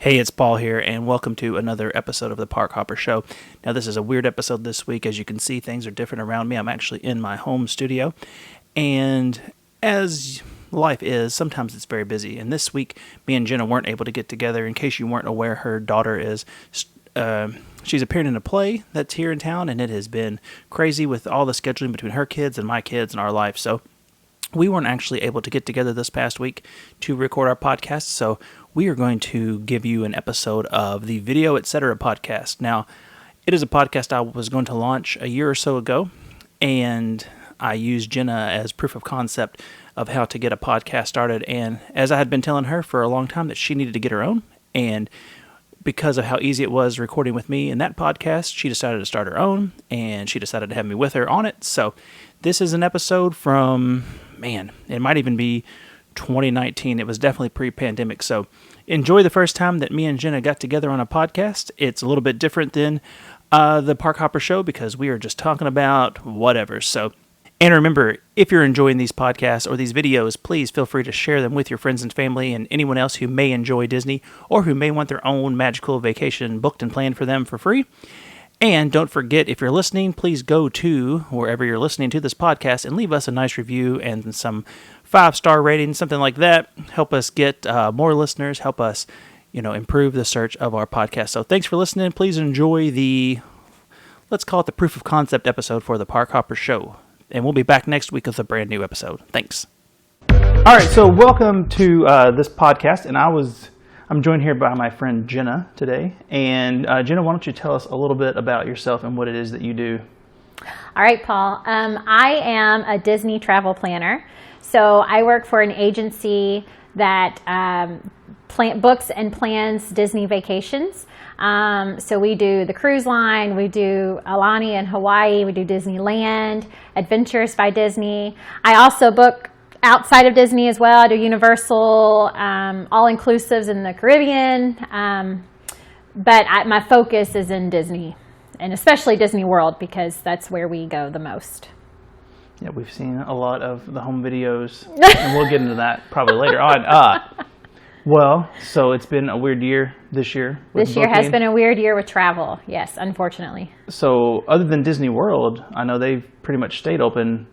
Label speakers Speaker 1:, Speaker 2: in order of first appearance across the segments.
Speaker 1: Hey, it's Paul here, and welcome to another episode of the Park Hopper Show. Now, this is a weird episode this week. As you can see, things are different around me. I'm actually in my home studio, and as life is, sometimes it's very busy. And this week, me and Jenna weren't able to get together. In case you weren't aware, her daughter is... she's appeared in a play that's here in town, and it has been crazy with all the scheduling between her kids and my kids and our life. So we weren't actually able to get together this past week to record our podcast. So we are going to give you an episode of the Video Etc. podcast. Now, it is a podcast I was going to launch a year or so ago, and I used Jenna as proof of concept of how to get a podcast started. And as I had been telling her for a long time that she needed to get her own, and because of how easy it was recording with me in that podcast, she decided to start her own, and she decided to have me with her on it. So this is an episode from, it might even be 2019. It was definitely pre-pandemic. So enjoy the first time that me and Jenna got together on a podcast. It's a little bit different than the Park Hopper Show because we are just talking about whatever. So, and remember, if you're enjoying these podcasts or these videos, please feel free to share them with your friends and family and anyone else who may enjoy Disney or who may want their own magical vacation booked and planned for them for free. And don't forget, if you're listening, please go to wherever you're listening to this podcast and leave us a nice review and some 5-star rating, something like that. Help us get more listeners, help us, improve the search of our podcast. So thanks for listening. Please enjoy let's call it the proof of concept episode for the Park Hopper Show. And we'll be back next week with a brand new episode. Thanks. All right, so welcome to this podcast, and I'm joined here by my friend Jenna today. And Jenna, why don't you tell us a little bit about yourself and what it is that you do?
Speaker 2: All right, Paul. I am a Disney travel planner. So I work for an agency that books and plans Disney vacations. So we do the cruise line, we do Aulani in Hawaii, we do Disneyland, Adventures by Disney. I also book outside of Disney as well. I do Universal, all-inclusives in the Caribbean, but my focus is in Disney, and especially Disney World, because that's where we go the most.
Speaker 1: Yeah, we've seen a lot of the home videos, and we'll get into that probably later on. Well, so it's been a weird year this year.
Speaker 2: This year has been a weird year with travel, yes, unfortunately.
Speaker 1: So other than Disney World, I know they've pretty much stayed open.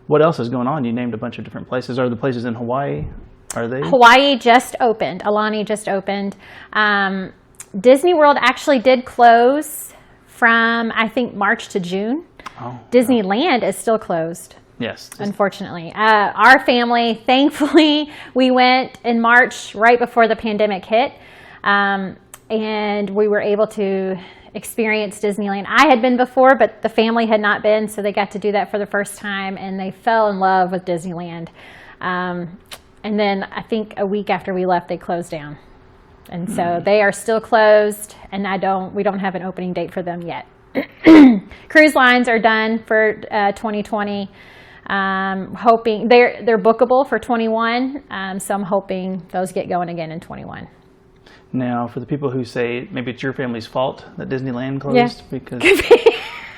Speaker 1: What else is going on? You named a bunch of different places. Are the places in Hawaii? Are they?
Speaker 2: Hawaii just opened. Aulani just opened. Disney World actually did close from, I think, March to June. Oh, Disneyland is still closed.
Speaker 1: Yes.
Speaker 2: Unfortunately. Our family, thankfully, we went in March right before the pandemic hit, and we were able to experience Disneyland. I had been before, but the family had not been, so they got to do that for the first time, and they fell in love with Disneyland. And then I think a week after we left, they closed down. And so they are still closed, and we don't have an opening date for them yet. Cruise lines are done for 2020. Hoping they're bookable for 21, so I'm hoping those get going again in 21.
Speaker 1: Now, for the people who say maybe it's your family's fault that Disneyland closed,
Speaker 2: yeah.
Speaker 1: Because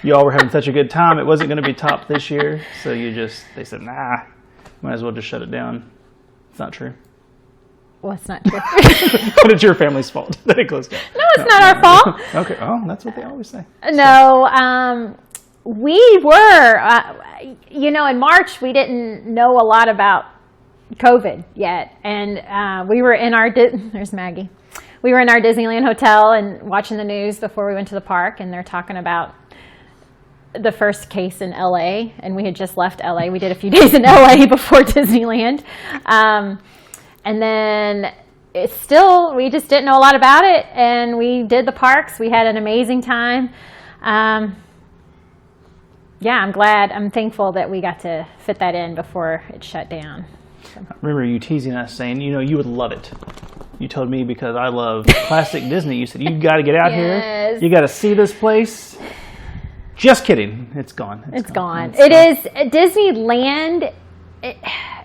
Speaker 1: you all were having such a good time, it wasn't going to be topped this year, so they said, might as well just shut it down. It's not true.
Speaker 2: Well, it's not true.
Speaker 1: But it's your family's fault that it closed down.
Speaker 2: No, it's not our fault.
Speaker 1: Okay. Oh, that's what they always say.
Speaker 2: No, we were, in March, we didn't know a lot about COVID yet. And we were in there's Maggie. We were in our Disneyland hotel and watching the news before we went to the park. And they're talking about the first case in LA. And we had just left LA. We did a few days in LA before Disneyland. And then we just didn't know a lot about it. And we did the parks. We had an amazing time. I'm thankful that we got to fit that in before it shut down. So.
Speaker 1: I remember you teasing us saying, you would love it. You told me because I love classic Disney. You said, you got to get out here. You got to see this place. Just kidding. It's gone.
Speaker 2: It's gone. It is Disneyland.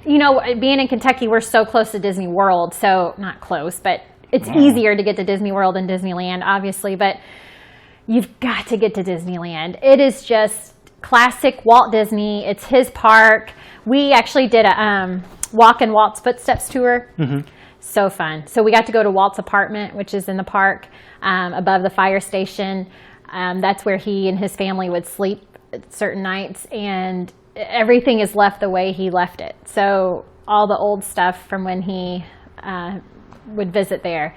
Speaker 2: Being in Kentucky, we're so close to Disney World. So not close, but it's easier to get to Disney World than Disneyland, obviously. But you've got to get to Disneyland. It is just classic Walt Disney. It's his park. We actually did a Walk in Walt's Footsteps tour. Mm-hmm. So fun. So we got to go to Walt's apartment, which is in the park above the fire station. That's where he and his family would sleep at certain nights, and everything is left the way he left it. So all the old stuff from when he would visit there.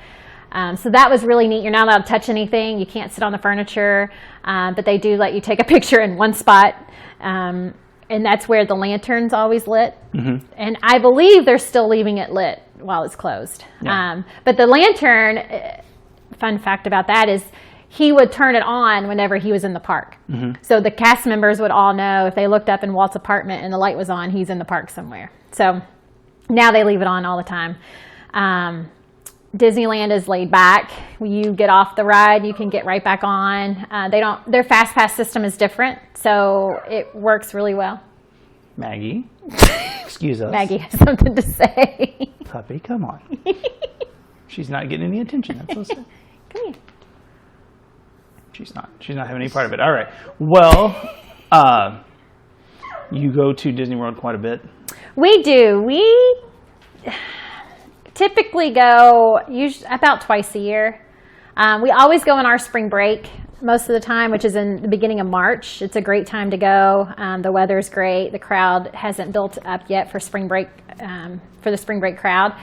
Speaker 2: So that was really neat. You're not allowed to touch anything. You can't sit on the furniture, but they do let you take a picture in one spot. And that's where the lantern's always lit. Mm-hmm. And I believe they're still leaving it lit while it's closed. Yeah. But the lantern, fun fact about that is he would turn it on whenever he was in the park. Mm-hmm. So the cast members would all know if they looked up in Walt's apartment and the light was on, he's in the park somewhere. So now they leave it on all the time. Disneyland is laid back. When you get off the ride, you can get right back on. Their fast pass system is different, so it works really well.
Speaker 1: Maggie, excuse us.
Speaker 2: Maggie has something to say.
Speaker 1: Puppy, come on. She's not getting any attention. That's what's
Speaker 2: Come here.
Speaker 1: She's not having any part of it. All right. Well, you go to Disney World quite a bit.
Speaker 2: We do. We typically go about twice a year. We always go on our spring break most of the time, which is in the beginning of March. It's a great time to go. The weather's great. The crowd hasn't built up yet for spring break, for the spring break crowd.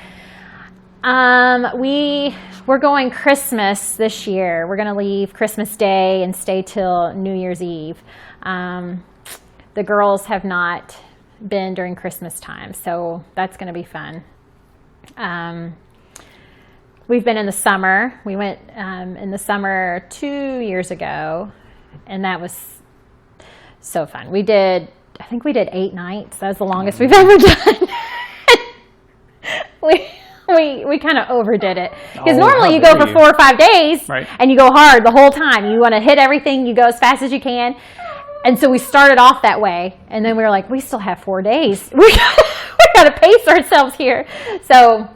Speaker 2: We're going Christmas this year. We're going to leave Christmas Day and stay till New Year's Eve. The girls have not been during Christmas time, so that's going to be fun. We've been in the summer. We went in the summer 2 years ago, and that was so fun. I think we did 8 nights. That was the longest we've ever done. We kind of overdid it. Because normally you go for 4 or 5 days, right, and you go hard the whole time. You want to hit everything. You go as fast as you can. And so we started off that way, and then we were like, we still have 4 days. We got to pace ourselves here. So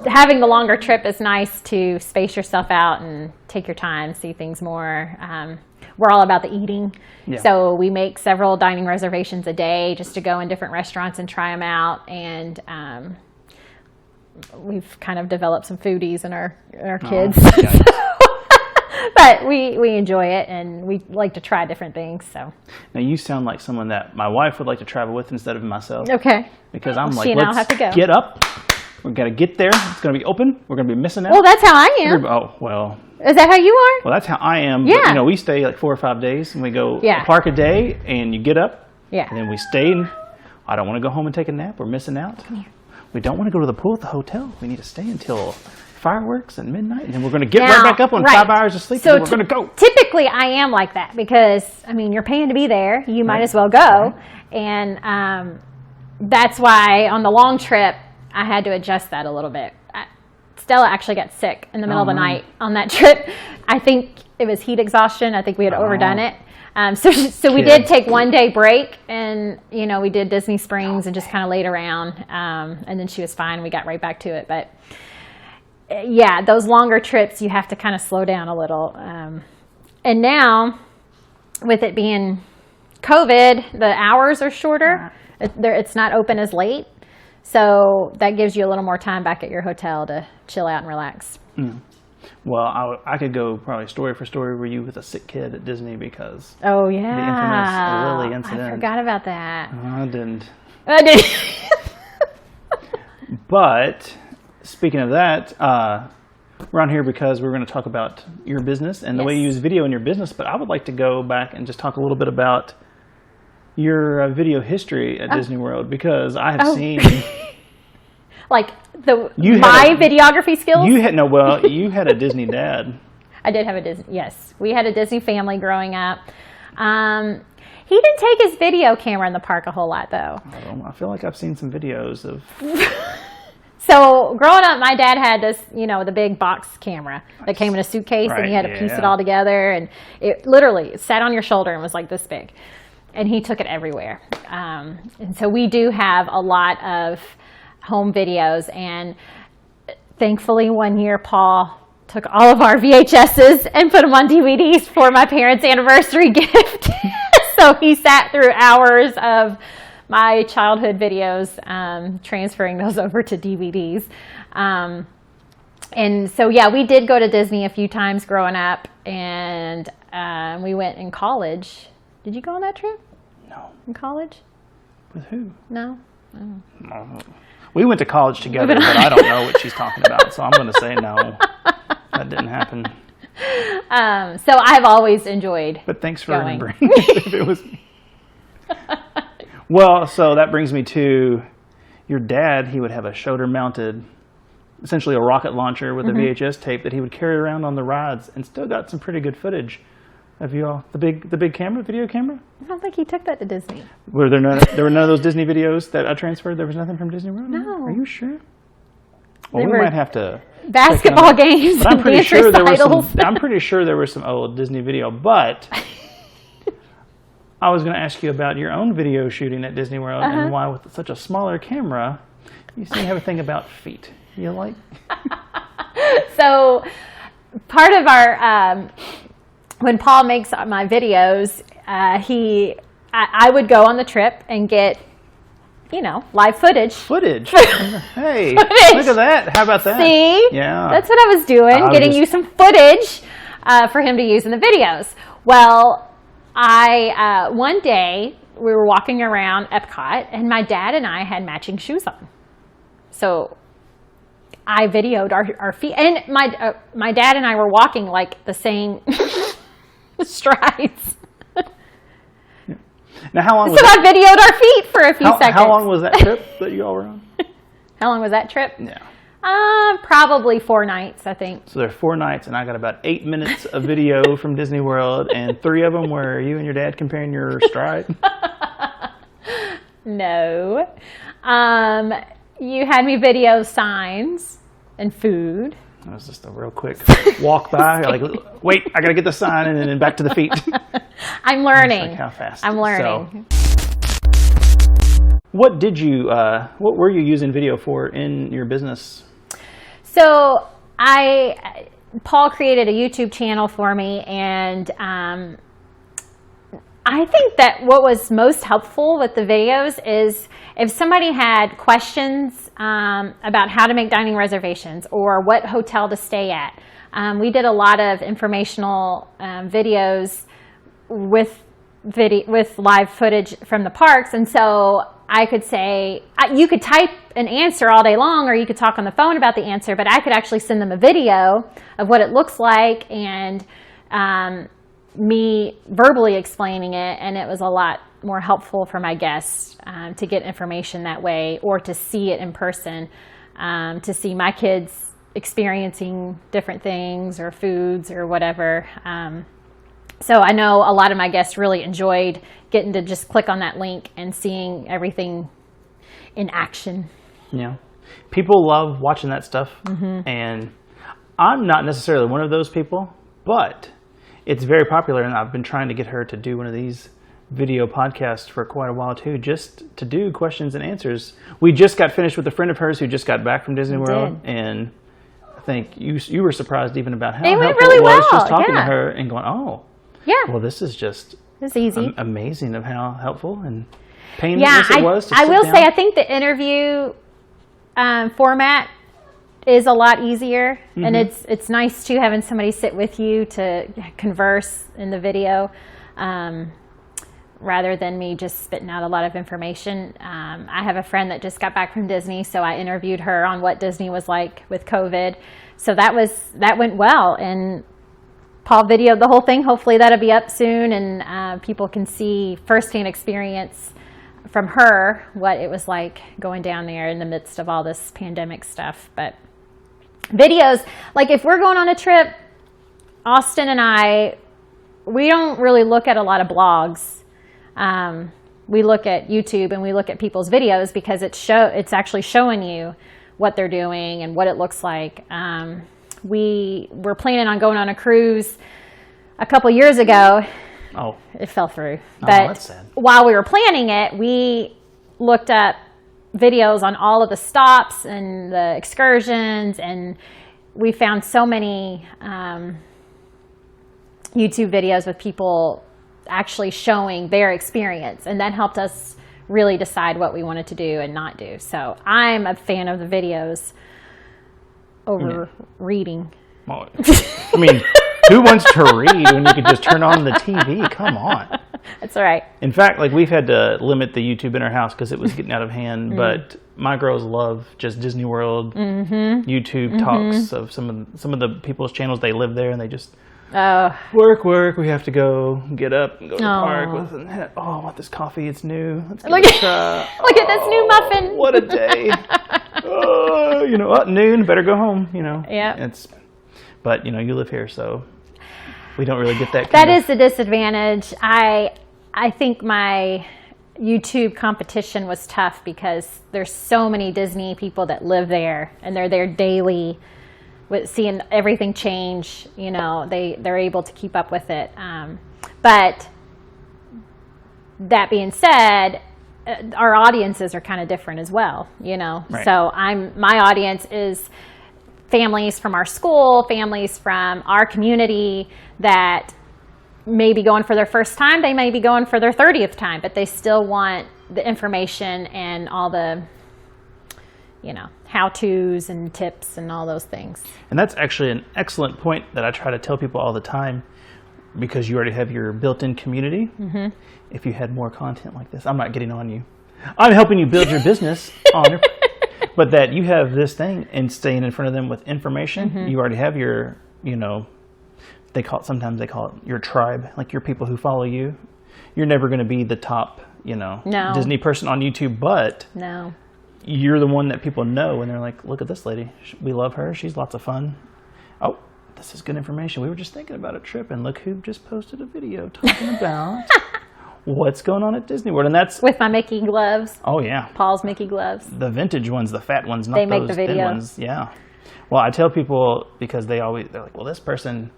Speaker 2: having the longer trip is nice to space yourself out and take your time, see things more. We're all about the eating. Yeah. So we make several dining reservations a day just to go in different restaurants and try them out. And we've kind of developed some foodies in our kids. But we enjoy it, and we like to try different things. So
Speaker 1: now you sound like someone that my wife would like to travel with instead of myself.
Speaker 2: Okay.
Speaker 1: Because I'm like, let's get up. We've got to get there. It's going to be open. We're going to be missing out.
Speaker 2: Well, that's how I am.
Speaker 1: Oh, well.
Speaker 2: Is that how you are?
Speaker 1: Well, that's how I am.
Speaker 2: Yeah.
Speaker 1: But, we stay like 4 or 5 days, and we go a park a day, and you get up.
Speaker 2: Yeah.
Speaker 1: And then we stay, and I don't want to go home and take a nap. We're missing out.
Speaker 2: Come here.
Speaker 1: We don't want to go to the pool at the hotel. We need to stay until fireworks and midnight, and then we're going to get right back up on 5 hours of sleep, so and we're going to go.
Speaker 2: Typically, I am like that because, you're paying to be there. You might as well go. Right. And that's why on the long trip, I had to adjust that a little bit. Stella actually got sick in the middle of the night on that trip. I think it was heat exhaustion. I think we had overdone it. So we did take 1 day break, and we did Disney Springs and just kind of laid around, and then she was fine. We got right back to it. But yeah, those longer trips, you have to kind of slow down a little. And now, with it being COVID, the hours are shorter. It's not open as late. So that gives you a little more time back at your hotel to chill out and relax.
Speaker 1: Mm. Well, I could go probably story for story were you with a sick kid at Disney because
Speaker 2: the
Speaker 1: infamous Lily incident.
Speaker 2: I forgot about that.
Speaker 1: I didn't.
Speaker 2: I did.
Speaker 1: But speaking of that, we're on here because we're going to talk about your business and the way you use video in your business. But I would like to go back and just talk a little bit about your video history at Disney World, because I have seen
Speaker 2: like my videography skills.
Speaker 1: You had a Disney dad.
Speaker 2: I did have a Disney. Yes, we had a Disney family growing up. He didn't take his video camera in the park a whole lot, though.
Speaker 1: I feel like I've seen some videos of.
Speaker 2: So growing up, my dad had this, the big box camera that came in a suitcase, and he had to piece it all together, and it literally sat on your shoulder and was like this big. And he took it everywhere. And so we do have a lot of home videos. And thankfully, one year, Paul took all of our VHSs and put them on DVDs for my parents' anniversary gift. So he sat through hours of my childhood videos, transferring those over to DVDs. And so, yeah, we did go to Disney a few times growing up, and we went in college. Did you go on that trip
Speaker 1: No.
Speaker 2: in college?
Speaker 1: With who?
Speaker 2: No?
Speaker 1: No. We went to college together, but I don't know what she's talking about, so I'm going to say no. That didn't happen.
Speaker 2: So I've always enjoyed
Speaker 1: But thanks for
Speaker 2: going.
Speaker 1: remembering if it was me. Well, so that brings me to your dad. He would have a shoulder-mounted, essentially a rocket launcher with a VHS tape that he would carry around on the rides, and still got some pretty good footage of you all. The big camera, video camera.
Speaker 2: I don't think he took that to Disney.
Speaker 1: Were there none of those Disney videos that I transferred? There was nothing from Disney World?
Speaker 2: No.
Speaker 1: Are you sure? Well,
Speaker 2: They
Speaker 1: we
Speaker 2: were
Speaker 1: might have to
Speaker 2: basketball games
Speaker 1: But I'm
Speaker 2: and
Speaker 1: pretty
Speaker 2: dance
Speaker 1: sure there was
Speaker 2: recitals.
Speaker 1: some. I'm pretty sure there was some old Disney video. But I was going to ask you about your own video shooting at Disney World and why, with such a smaller camera, you seem to have a thing about feet. You like?
Speaker 2: So part of our when Paul makes my videos, I would go on the trip and get, live footage.
Speaker 1: Footage. Hey, look at that. How about that?
Speaker 2: See?
Speaker 1: Yeah.
Speaker 2: That's what I was doing, getting you some footage for him to use in the videos. Well, one day we were walking around Epcot, and my dad and I had matching shoes on. So I videoed our feet, and my dad and I were walking like the same strides.
Speaker 1: Now, how long was
Speaker 2: So I videoed our feet for a few seconds.
Speaker 1: How long was that trip that you all were on?
Speaker 2: How long was that trip?
Speaker 1: Yeah.
Speaker 2: Probably 4 nights, I think.
Speaker 1: So there are 4 nights, and I got about 8 minutes of video from Disney World, and 3 of them were you and your dad comparing your stride.
Speaker 2: No. You had me video signs and food.
Speaker 1: That was just a real quick walk by. You're like, wait, I got to get the sign, and then back to the feet.
Speaker 2: I'm learning.
Speaker 1: Like how fast.
Speaker 2: I'm learning.
Speaker 1: So, what were you using video for in your business?
Speaker 2: So Paul created a YouTube channel for me, and I think that what was most helpful with the videos is if somebody had questions about how to make dining reservations or what hotel to stay at. We did a lot of informational videos with live footage from the parks, and so I could say, you could type an answer all day long, or you could talk on the phone about the answer, but I could actually send them a video of what it looks like and me verbally explaining it, and it was a lot more helpful for my guests to get information that way, or to see it in person, to see my kids experiencing different things or foods or whatever. So I know a lot of my guests really enjoyed getting to just click on that link and seeing everything in action.
Speaker 1: Yeah. People love watching that stuff. And I'm not necessarily one of those people, but it's very popular, and I've been trying to get her to do one of these video podcasts for quite a while too, just to do questions and answers. We just got finished with a friend of hers who just got back from Disney World, and I think you were surprised even about how helpful
Speaker 2: really
Speaker 1: it was
Speaker 2: well.
Speaker 1: just talking to her and going, oh,
Speaker 2: Yeah.
Speaker 1: well, this is just
Speaker 2: It's easy.
Speaker 1: amazing of how helpful and painless it was to
Speaker 2: I
Speaker 1: sit
Speaker 2: will
Speaker 1: down.
Speaker 2: say, I think the interview format is a lot easier, and it's nice too having somebody sit with you to converse in the video, rather than me just spitting out a lot of information. I have a friend that just got back from Disney, so I interviewed her on what Disney was like with COVID. So that went well, and Paul videoed the whole thing. Hopefully that'll be up soon, and people can see firsthand experience from her what it was like going down there in the midst of all this pandemic stuff. But videos, like if we're going on a trip, Austin and I, we don't really look at a lot of blogs. We look at YouTube and we look at people's videos because it's actually showing you what they're doing and what it looks like. We were planning on going on a cruise a couple years ago.
Speaker 1: Oh,
Speaker 2: It fell through.
Speaker 1: Oh,
Speaker 2: But
Speaker 1: that's sad.
Speaker 2: while we were planning it, we looked up videos on all of the stops and the excursions, and we found so many YouTube videos with people actually showing their experience, and that helped us really decide what we wanted to do and not do. So I'm a fan of the videos over reading.
Speaker 1: Well, I mean, who wants to read when you can just turn on the TV? Come on.
Speaker 2: That's all right.
Speaker 1: In fact, like we've had to limit the YouTube in our house because it was getting out of hand. But my girls love just Disney World YouTube talks of some of the people's channels. They live there and they just work. We have to go get up and go to the park with. I want this coffee. It's new. Let's give it a try.
Speaker 2: Look at this new muffin.
Speaker 1: What a day. At noon, better go home.
Speaker 2: Yeah.
Speaker 1: But you live here, so we don't really get that.
Speaker 2: That is the disadvantage. I think my YouTube competition was tough because there's so many Disney people that live there and they're there daily with seeing everything change. They're able to keep up with it. But that being said, our audiences are kind of different as well,
Speaker 1: Right.
Speaker 2: So my audience is families from our school, families from our community that may be going for their first time. They may be going for their 30th time, but they still want the information and all the, how-tos and tips and all those things.
Speaker 1: And that's actually an excellent point that I try to tell people all the time, because you already have your built-in community. If you had more content like this, I'm not getting on you. I'm helping you build your business but that you have this thing and staying in front of them with information. You already have your, sometimes they call it your tribe, like your people who follow you. You're never going to be the top, Disney person on YouTube, but you're the one that people know and they're like, look at this lady. We love her. She's lots of fun. Oh, this is good information. We were just thinking about a trip and look who just posted a video talking about what's going on at Disney World. And that's
Speaker 2: with my Mickey gloves.
Speaker 1: Oh yeah.
Speaker 2: Paul's Mickey gloves.
Speaker 1: The vintage ones, the fat ones, not
Speaker 2: they make
Speaker 1: those
Speaker 2: the video.
Speaker 1: thin ones. Yeah. Well, I tell people because they're like, well, this person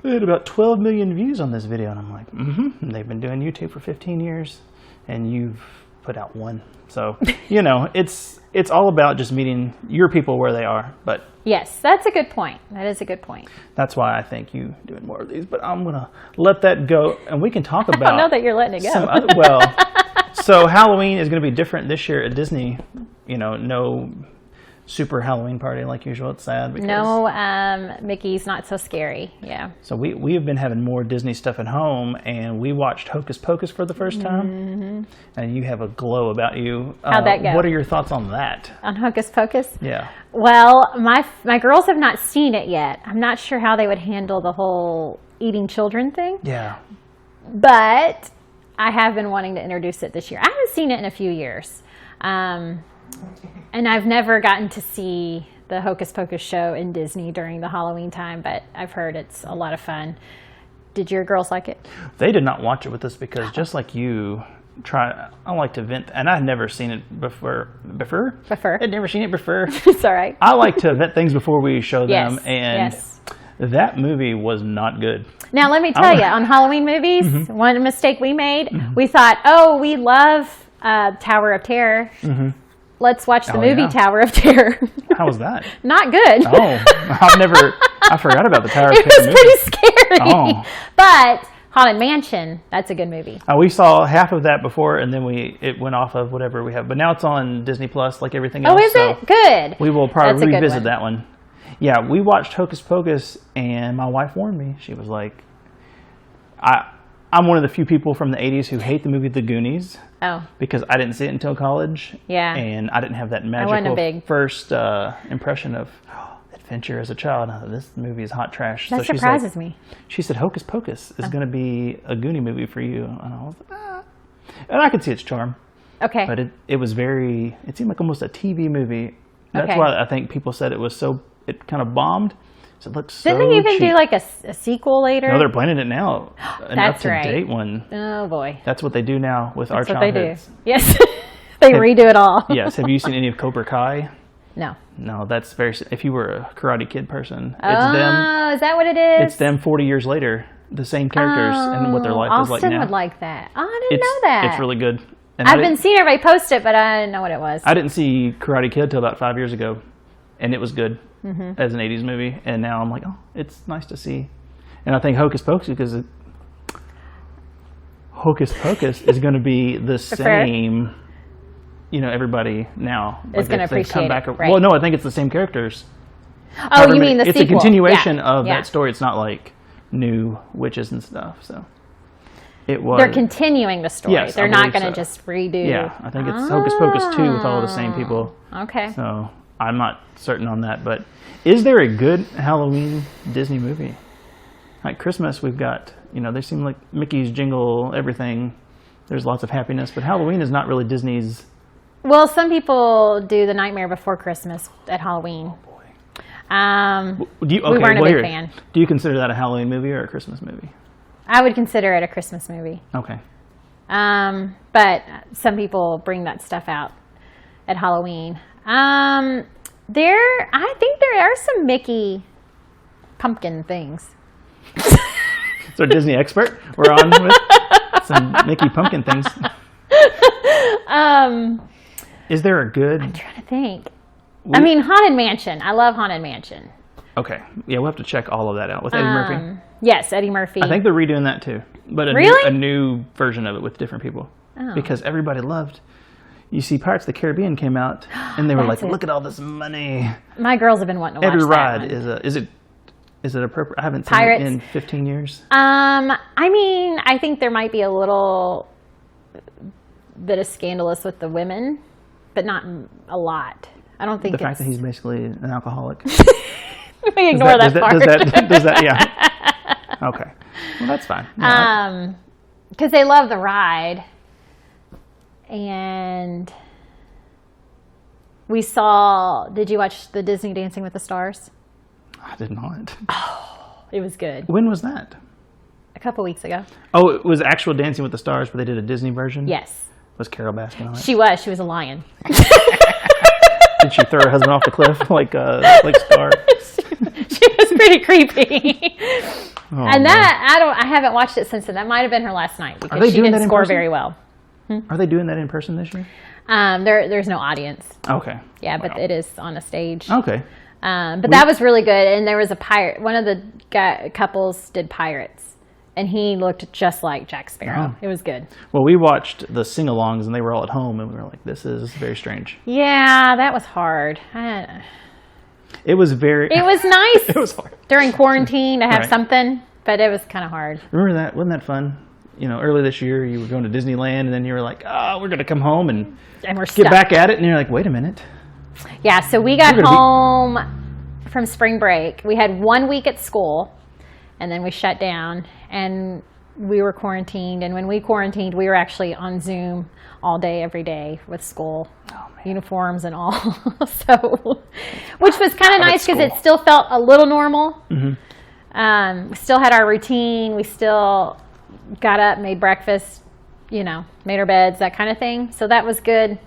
Speaker 1: had about 12 million views on this video. And I'm like, And they've been doing YouTube for 15 years and you've put out one. So, it's all about just meeting your people where they are. But
Speaker 2: yes, that's a good point. That is a good point.
Speaker 1: That's why I think you doing more of these. But I'm going to let that go and we can talk about.
Speaker 2: I don't know that you're letting it go.
Speaker 1: So Halloween is going to be different this year at Disney. No super Halloween party like usual. It's sad because
Speaker 2: Mickey's not so scary. Yeah.
Speaker 1: So we have been having more Disney stuff at home, and we watched Hocus Pocus for the first time. And you have a glow about you.
Speaker 2: How'd that go?
Speaker 1: What are your thoughts on that?
Speaker 2: On Hocus Pocus?
Speaker 1: Yeah.
Speaker 2: Well, my girls have not seen it yet. I'm not sure how they would handle the whole eating children thing.
Speaker 1: Yeah.
Speaker 2: But I have been wanting to introduce it this year. I haven't seen it in a few years. And I've never gotten to see the Hocus Pocus show in Disney during the Halloween time, but I've heard it's a lot of fun. Did your girls like it?
Speaker 1: They did not watch it with us because just like you, I like to vent, and I've never seen it before. I'd never seen it before.
Speaker 2: It's all right.
Speaker 1: I like to vent things before we show them,
Speaker 2: Yes,
Speaker 1: and
Speaker 2: yes.
Speaker 1: That movie was not good.
Speaker 2: Now, let me tell you, on Halloween movies, one mistake we made, we thought, we love Tower of Terror. Let's watch the movie Tower of Terror.
Speaker 1: How was that?
Speaker 2: Not good.
Speaker 1: Oh, I forgot about the Tower of Terror.
Speaker 2: It was pretty scary.
Speaker 1: Oh.
Speaker 2: But Haunted Mansion, that's a good movie.
Speaker 1: We saw half of that before, and then it went off of whatever we have. But now it's on Disney Plus, like everything else.
Speaker 2: Oh, is it? Good.
Speaker 1: We will probably
Speaker 2: That's
Speaker 1: revisit that one. Yeah, we watched Hocus Pocus, and my wife warned me. She was like, I'm one of the few people from the 80s who hate the movie The Goonies.
Speaker 2: Oh.
Speaker 1: Because I didn't see it until college.
Speaker 2: Yeah.
Speaker 1: And I didn't have that magical first impression of adventure as a child. This movie is hot trash.
Speaker 2: That surprises me.
Speaker 1: She said, Hocus Pocus is going to be a Goonie movie for you. And I was like, And I could see its charm.
Speaker 2: Okay.
Speaker 1: But it seemed like almost a TV movie. That's why I think people said it kind of bombed. So it looks so
Speaker 2: Didn't they even
Speaker 1: cheap.
Speaker 2: do like a sequel later?
Speaker 1: No, they're planning it now. An
Speaker 2: That's
Speaker 1: up-to-date one.
Speaker 2: Oh, boy.
Speaker 1: That's what they do now with our
Speaker 2: That's what they do.
Speaker 1: childhoods.
Speaker 2: Yes. They redo it all.
Speaker 1: Yes. Have you seen any of Cobra Kai?
Speaker 2: No.
Speaker 1: No, that's if you were a Karate Kid person, it's
Speaker 2: them. Is that what it is?
Speaker 1: It's them 40 years later, the same characters and what their life is like now.
Speaker 2: Austin would like that. Oh, I didn't know that.
Speaker 1: It's really good. And
Speaker 2: I've been seeing everybody post it, but I didn't know what it was.
Speaker 1: I didn't see Karate Kid till about 5 years ago, and it was good as an 80s movie. And now I'm like, it's nice to see. And I think Hocus Pocus, because Hocus Pocus is going to be the same. Everybody now
Speaker 2: is going to appreciate
Speaker 1: come back.
Speaker 2: it. Right.
Speaker 1: Well, no, I think it's the same characters.
Speaker 2: Oh, you mean the
Speaker 1: it's
Speaker 2: sequel?
Speaker 1: It's a continuation
Speaker 2: Yeah,
Speaker 1: of
Speaker 2: yeah.
Speaker 1: that story. It's not like new witches and stuff. So it was.
Speaker 2: They're continuing the story.
Speaker 1: Yes, I
Speaker 2: They're not
Speaker 1: believe
Speaker 2: going to
Speaker 1: so.
Speaker 2: just redo.
Speaker 1: Yeah, I think it's Hocus Pocus 2 with all the same people.
Speaker 2: Okay.
Speaker 1: So I'm not certain on that. But is there a good Halloween Disney movie? Like Christmas, we've got, they seem like Mickey's Jingle, everything. There's lots of happiness. But Halloween is not really Disney's.
Speaker 2: Well, some people do The Nightmare Before Christmas at Halloween. We weren't a big fan.
Speaker 1: Do you consider that a Halloween movie or a Christmas movie?
Speaker 2: I would consider it a Christmas movie.
Speaker 1: Okay.
Speaker 2: But some people bring that stuff out at Halloween. I think there are some Mickey pumpkin things.
Speaker 1: So Disney expert, we're on with some Mickey pumpkin things. Is there a good?
Speaker 2: I'm trying to think. Haunted Mansion. I love Haunted Mansion.
Speaker 1: Okay. Yeah, we'll have to check all of that out with Eddie Murphy.
Speaker 2: Yes, Eddie Murphy.
Speaker 1: I think they're redoing that too, but a new version of it with different people.
Speaker 2: Oh.
Speaker 1: Because everybody loved. You see, Pirates of the Caribbean came out, and they were like, "Look at all this money."
Speaker 2: My girls have been wanting to watch
Speaker 1: every
Speaker 2: that
Speaker 1: ride
Speaker 2: one.
Speaker 1: is it appropriate? I haven't seen
Speaker 2: Pirates?
Speaker 1: it in 15 years.
Speaker 2: I think there might be a little bit of scandalous with the women, but not a lot. I don't think
Speaker 1: the fact that he's basically an alcoholic.
Speaker 2: We ignore that part.
Speaker 1: Does that? Yeah. Okay. Well, that's fine.
Speaker 2: Because they love the ride, and we saw. Did you watch the Disney Dancing with the Stars?
Speaker 1: I did not.
Speaker 2: Oh, it was good.
Speaker 1: When was that?
Speaker 2: A couple weeks ago.
Speaker 1: Oh, it was actual Dancing with the Stars, but they did a Disney version?
Speaker 2: Yes.
Speaker 1: Was Carol Baskin on it?
Speaker 2: She was a lion.
Speaker 1: Did she throw her husband off the cliff like Star?
Speaker 2: she was pretty creepy.
Speaker 1: Oh,
Speaker 2: and
Speaker 1: man.
Speaker 2: I haven't watched it since then. That might have been her last night because she didn't score very well.
Speaker 1: Are they doing that in person this year?
Speaker 2: There's no audience.
Speaker 1: Okay.
Speaker 2: Yeah, but it is on a stage.
Speaker 1: Okay.
Speaker 2: But that was really good. And there was a pirate. One of the couples did pirates. And he looked just like Jack Sparrow.
Speaker 1: Oh.
Speaker 2: It was good.
Speaker 1: Well, we watched the sing-alongs, and they were all at home, and we were like, this is very strange.
Speaker 2: Yeah, that was hard.
Speaker 1: It was very...
Speaker 2: It was nice.
Speaker 1: It was hard.
Speaker 2: During quarantine to have
Speaker 1: Right.
Speaker 2: something, but it was kind of hard.
Speaker 1: Remember that? Wasn't that fun? Early this year, you were going to Disneyland, and then you were like, we're going to come home and
Speaker 2: we're
Speaker 1: get
Speaker 2: stuck.
Speaker 1: back at it. And you're like, wait a minute.
Speaker 2: Yeah, so we got home from spring break. We had 1 week at school, and then we shut down, and we were quarantined. And when we quarantined, we were actually on Zoom all day, every day with school uniforms and all. Which was kind of nice because it still felt a little normal. Mm-hmm. We still had our routine. We still got up, made breakfast, made our beds, that kind of thing. So that was good.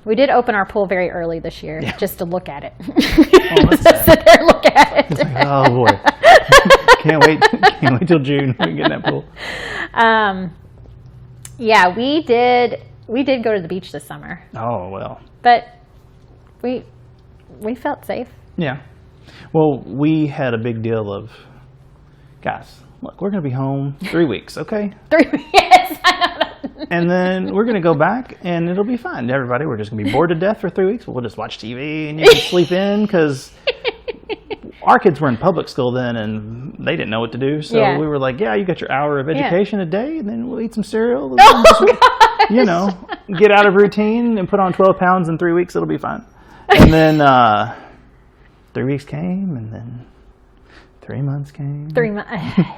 Speaker 2: We did open our pool very early this year just to look at it. Just to sit there and look at it.
Speaker 1: Like, oh boy. Can't wait till June we get in that pool.
Speaker 2: Yeah, we did go to the beach this summer.
Speaker 1: Oh well.
Speaker 2: But we felt safe.
Speaker 1: Yeah. Well, we had a big deal of, guys, look, we're going to be home 3 weeks, okay?
Speaker 2: 3 weeks, yes, I know that.
Speaker 1: And then we're going to go back, and it'll be fine. Everybody, we're just going to be bored to death for 3 weeks. We'll just watch TV, and you can sleep in, because our kids were in public school then, and they didn't know what to do. So we were like, you got your hour of education a day, and then we'll eat some cereal. Get out of routine and put on 12 pounds in 3 weeks. It'll be fine. And then 3 weeks came, and then 3 months came.
Speaker 2: 3 months.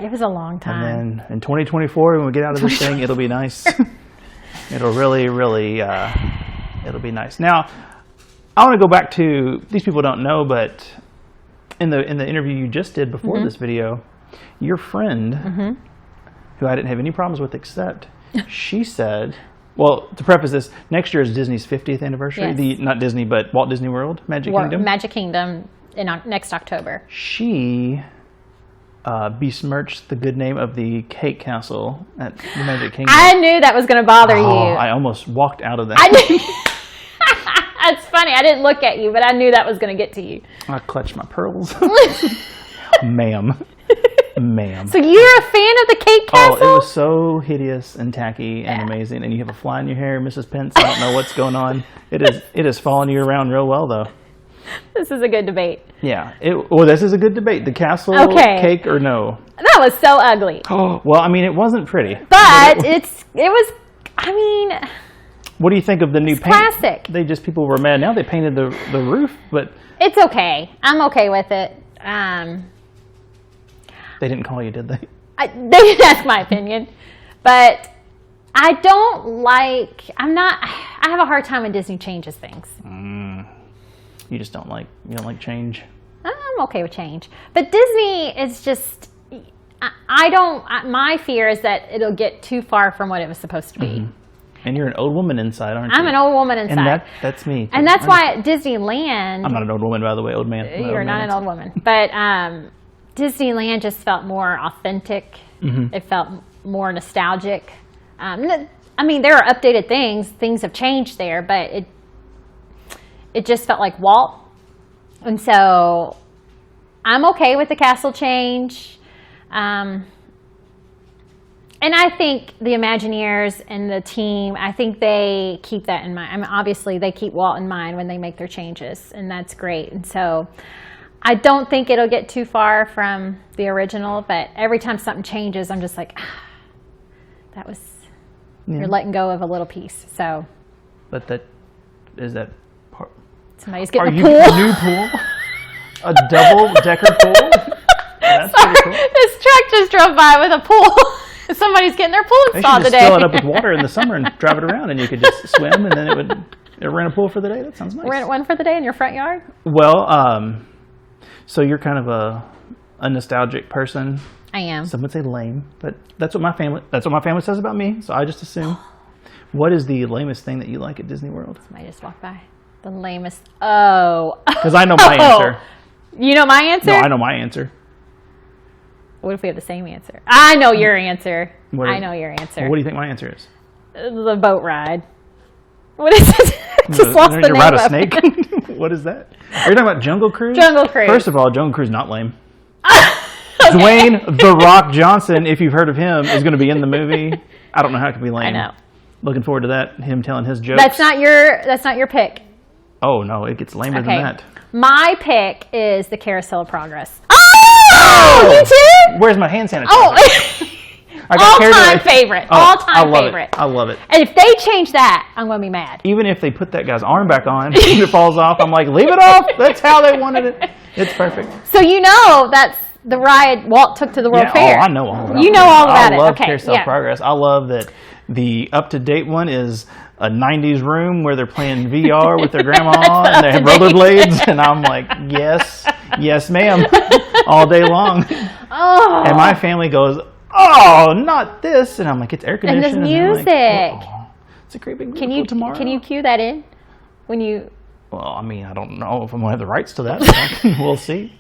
Speaker 2: It was a long time.
Speaker 1: And then in 2024, when we get out of this thing, it'll be nice. It'll really, really, it'll be nice. Now, I want to go back to, these people don't know, but in the interview you just did before this video, your friend, who I didn't have any problems with except, she said, well, to preface this, next year is Disney's 50th anniversary.
Speaker 2: Yes.
Speaker 1: Not Disney, but Walt Disney World, Magic Kingdom.
Speaker 2: Magic Kingdom in next October.
Speaker 1: She besmirched the good name of the cake castle at the Magic Kingdom.
Speaker 2: I knew that was going to bother you.
Speaker 1: I almost walked out of that.
Speaker 2: It's funny. I didn't look at you, but I knew that was going to get to you.
Speaker 1: I clutched my pearls. Ma'am.
Speaker 2: So you're a fan of the cake castle?
Speaker 1: Oh, it was so hideous and tacky and amazing. And you have a fly in your hair, Mrs. Pence. I don't know what's going on. It is following you around real well, though.
Speaker 2: This is a good debate.
Speaker 1: Yeah. This is a good debate. The castle cake or no?
Speaker 2: That was so ugly.
Speaker 1: Oh, well, I mean, it wasn't pretty.
Speaker 2: But it was, I mean...
Speaker 1: What do you think of the new paint?
Speaker 2: Classic.
Speaker 1: People were mad. Now they painted the roof, but...
Speaker 2: It's okay. I'm okay with it.
Speaker 1: They didn't call you, did they?
Speaker 2: They didn't ask my opinion. But I have a hard time when Disney changes things.
Speaker 1: You just don't like change?
Speaker 2: I'm okay with change. But Disney is just, my fear is that it'll get too far from what it was supposed to be.
Speaker 1: Mm-hmm. And you're an old woman inside, aren't you?
Speaker 2: I'm an old woman inside.
Speaker 1: And that's me. Too.
Speaker 2: And that's why at Disneyland...
Speaker 1: I'm not an old woman, by the way, old man.
Speaker 2: You're not an old woman. But Disneyland just felt more authentic. Mm-hmm. It felt more nostalgic. I mean, there are updated things. Things have changed there, but it just felt like Walt. And so I'm okay with the castle change. And I think the Imagineers and the team, I think they keep that in mind. I mean, obviously, they keep Walt in mind when they make their changes, and that's great. And so I don't think it'll get too far from the original, but every time something changes, I'm just like, you're letting go of a little piece. So.
Speaker 1: But that part.
Speaker 2: Somebody's getting
Speaker 1: a pool. A new pool? A double-decker pool? That's pretty cool.
Speaker 2: This truck just drove by with a pool. Somebody's getting their pool installed today.
Speaker 1: They should just fill it up with water in the summer and drive it around, and you could just swim, and then it rent a pool for the day. That sounds nice.
Speaker 2: Rent one for the day in your front yard?
Speaker 1: Well, so you're kind of a nostalgic person.
Speaker 2: I am.
Speaker 1: Some would say lame, but that's what my family says about me. So I just assume. What is the lamest thing that you like at Disney World?
Speaker 2: Somebody just walked by. The lamest. Oh.
Speaker 1: Because I know my answer.
Speaker 2: You know my answer?
Speaker 1: No, I know my answer.
Speaker 2: What if we have the same answer? I know your answer. I know your answer.
Speaker 1: Well, what do you think my answer is?
Speaker 2: The boat ride. What is it? Just lost the name
Speaker 1: ride a snake? What is that? Are you talking about Jungle Cruise?
Speaker 2: Jungle Cruise.
Speaker 1: First of all, Jungle Cruise not lame. Dwayne "The Rock" Johnson, if you've heard of him, is going to be in the movie. I don't know how it can be lame.
Speaker 2: I know.
Speaker 1: Looking forward to that. Him telling his jokes.
Speaker 2: That's not your pick.
Speaker 1: Oh no, it gets lamer than that.
Speaker 2: My pick is the Carousel of Progress. Oh, you too?
Speaker 1: Where's my hand sanitizer?
Speaker 2: Oh, all-time favorite. All-time favorite.
Speaker 1: I love it.
Speaker 2: And if they change that, I'm going to be mad.
Speaker 1: Even if they put that guy's arm back on and it falls off, I'm like, leave it off. That's how they wanted it. It's perfect.
Speaker 2: So that's the ride Walt took to the World Fair.
Speaker 1: Oh, I know all about it.
Speaker 2: You know all about it.
Speaker 1: I love Carousel of Progress. I love that the up-to-date one is a 90s room where they're playing VR with their grandma and they have rollerblades, and I'm like, yes ma'am, all day long.
Speaker 2: Oh.
Speaker 1: And my family goes, oh, not this, and I'm like, it's air conditioned.
Speaker 2: And the music.
Speaker 1: Like, it's a great big beautiful tomorrow.
Speaker 2: Can you cue that in when you?
Speaker 1: Well, I mean, I don't know if I'm gonna have the rights to that. We'll see.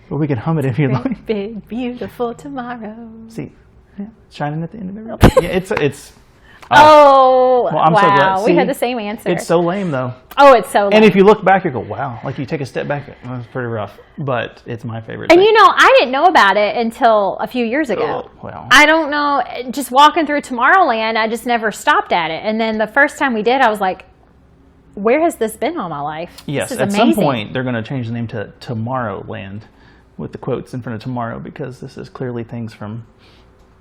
Speaker 1: But we can hum it if you like.
Speaker 2: Big beautiful tomorrow.
Speaker 1: See, shining at the end of everything. Yeah, it's.
Speaker 2: Oh,
Speaker 1: well, I'm
Speaker 2: wow.
Speaker 1: so glad. See,
Speaker 2: we had the same answer.
Speaker 1: It's so lame, though.
Speaker 2: Oh, it's so lame.
Speaker 1: And if you look back, you go, wow. Like, you take a step back, it's pretty rough. But it's my favorite thing.
Speaker 2: And I didn't know about it until a few years ago.
Speaker 1: Oh, well.
Speaker 2: I don't know. Just walking through Tomorrowland, I just never stopped at it. And then the first time we did, I was like, where has this been all my life?
Speaker 1: Yes,
Speaker 2: this is
Speaker 1: at
Speaker 2: amazing.
Speaker 1: some point, they're going to change the name to Tomorrowland with the quotes in front of tomorrow, because this is clearly things from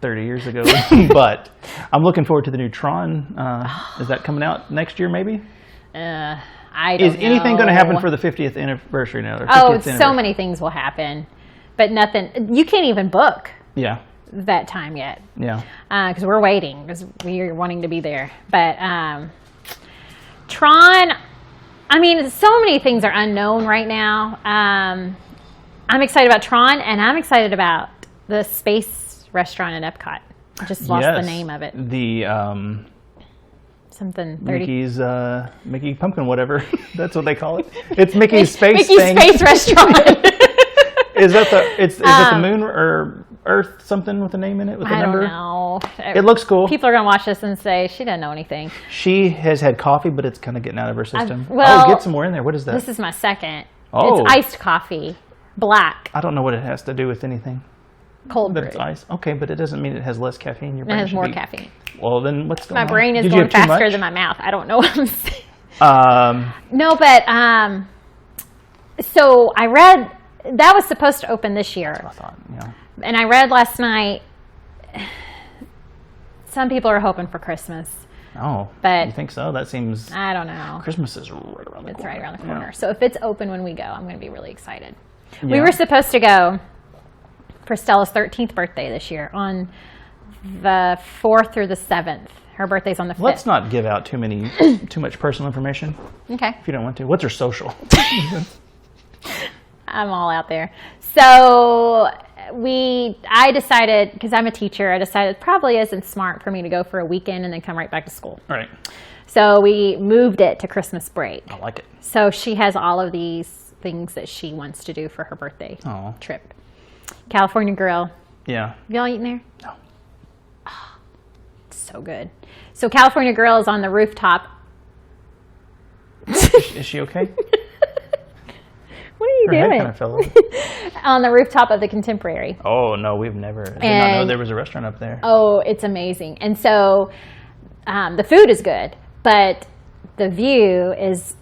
Speaker 1: 30 years ago. But I'm looking forward to the new Tron. Is that coming out next year, maybe?
Speaker 2: I don't know.
Speaker 1: Is anything going to happen for the 50th anniversary now?
Speaker 2: So many things will happen. But nothing. You can't even book that time yet.
Speaker 1: Yeah.
Speaker 2: Because we're waiting, because we're wanting to be there. But Tron, I mean, so many things are unknown right now. I'm excited about Tron, and I'm excited about the space restaurant in Epcot. I just lost the name of it.
Speaker 1: The
Speaker 2: something 30.
Speaker 1: Mickey Pumpkin, whatever. That's what they call it. It's Mickey's Space
Speaker 2: Mickey's
Speaker 1: thing.
Speaker 2: Space Restaurant.
Speaker 1: Is that the moon or Earth something with a name in it with a number?
Speaker 2: I don't know.
Speaker 1: It looks cool.
Speaker 2: People are gonna watch this and say she doesn't know anything.
Speaker 1: She has had coffee, but it's kind of getting out of her system. Get some more in there. What is that?
Speaker 2: This is my second.
Speaker 1: Oh.
Speaker 2: It's iced coffee, black.
Speaker 1: I don't know what it has to do with anything.
Speaker 2: Cold brew.
Speaker 1: It's ice. Okay, but it doesn't mean it has less caffeine.
Speaker 2: It has more caffeine.
Speaker 1: Well, then what's going on?
Speaker 2: My brain is going faster than my mouth. I don't know what I'm saying. No, but So I read that was supposed to open this year.
Speaker 1: I thought,
Speaker 2: And I read last night. Some people are hoping for Christmas.
Speaker 1: Oh,
Speaker 2: but
Speaker 1: you think so? That seems.
Speaker 2: I don't know.
Speaker 1: Christmas is right around the corner.
Speaker 2: It's right around the corner.
Speaker 1: Yeah.
Speaker 2: So if it's open when we go, I'm going to be really excited.
Speaker 1: Yeah.
Speaker 2: We were supposed to go for Stella's 13th birthday this year on the 4th through the 7th. Her birthday's on the 5th.
Speaker 1: Let's not give out too much personal information.
Speaker 2: Okay.
Speaker 1: If you don't want to. What's her social?
Speaker 2: I'm all out there. So I decided, because I'm a teacher, I decided it probably isn't smart for me to go for a weekend and then come right back to school.
Speaker 1: All right.
Speaker 2: So we moved it to Christmas break.
Speaker 1: I like it.
Speaker 2: So she has all of these things that she wants to do for her birthday trip. California Grill.
Speaker 1: Yeah.
Speaker 2: Have y'all eaten there?
Speaker 1: No.
Speaker 2: Oh, it's so good. So California Grill is on the rooftop.
Speaker 1: Is she okay?
Speaker 2: What are you
Speaker 1: Her
Speaker 2: doing?
Speaker 1: head kind of fell over.
Speaker 2: On the rooftop of the Contemporary.
Speaker 1: Oh, no, we've never. I did not know there was a restaurant up there.
Speaker 2: Oh, it's amazing. And so the food is good, but the view is,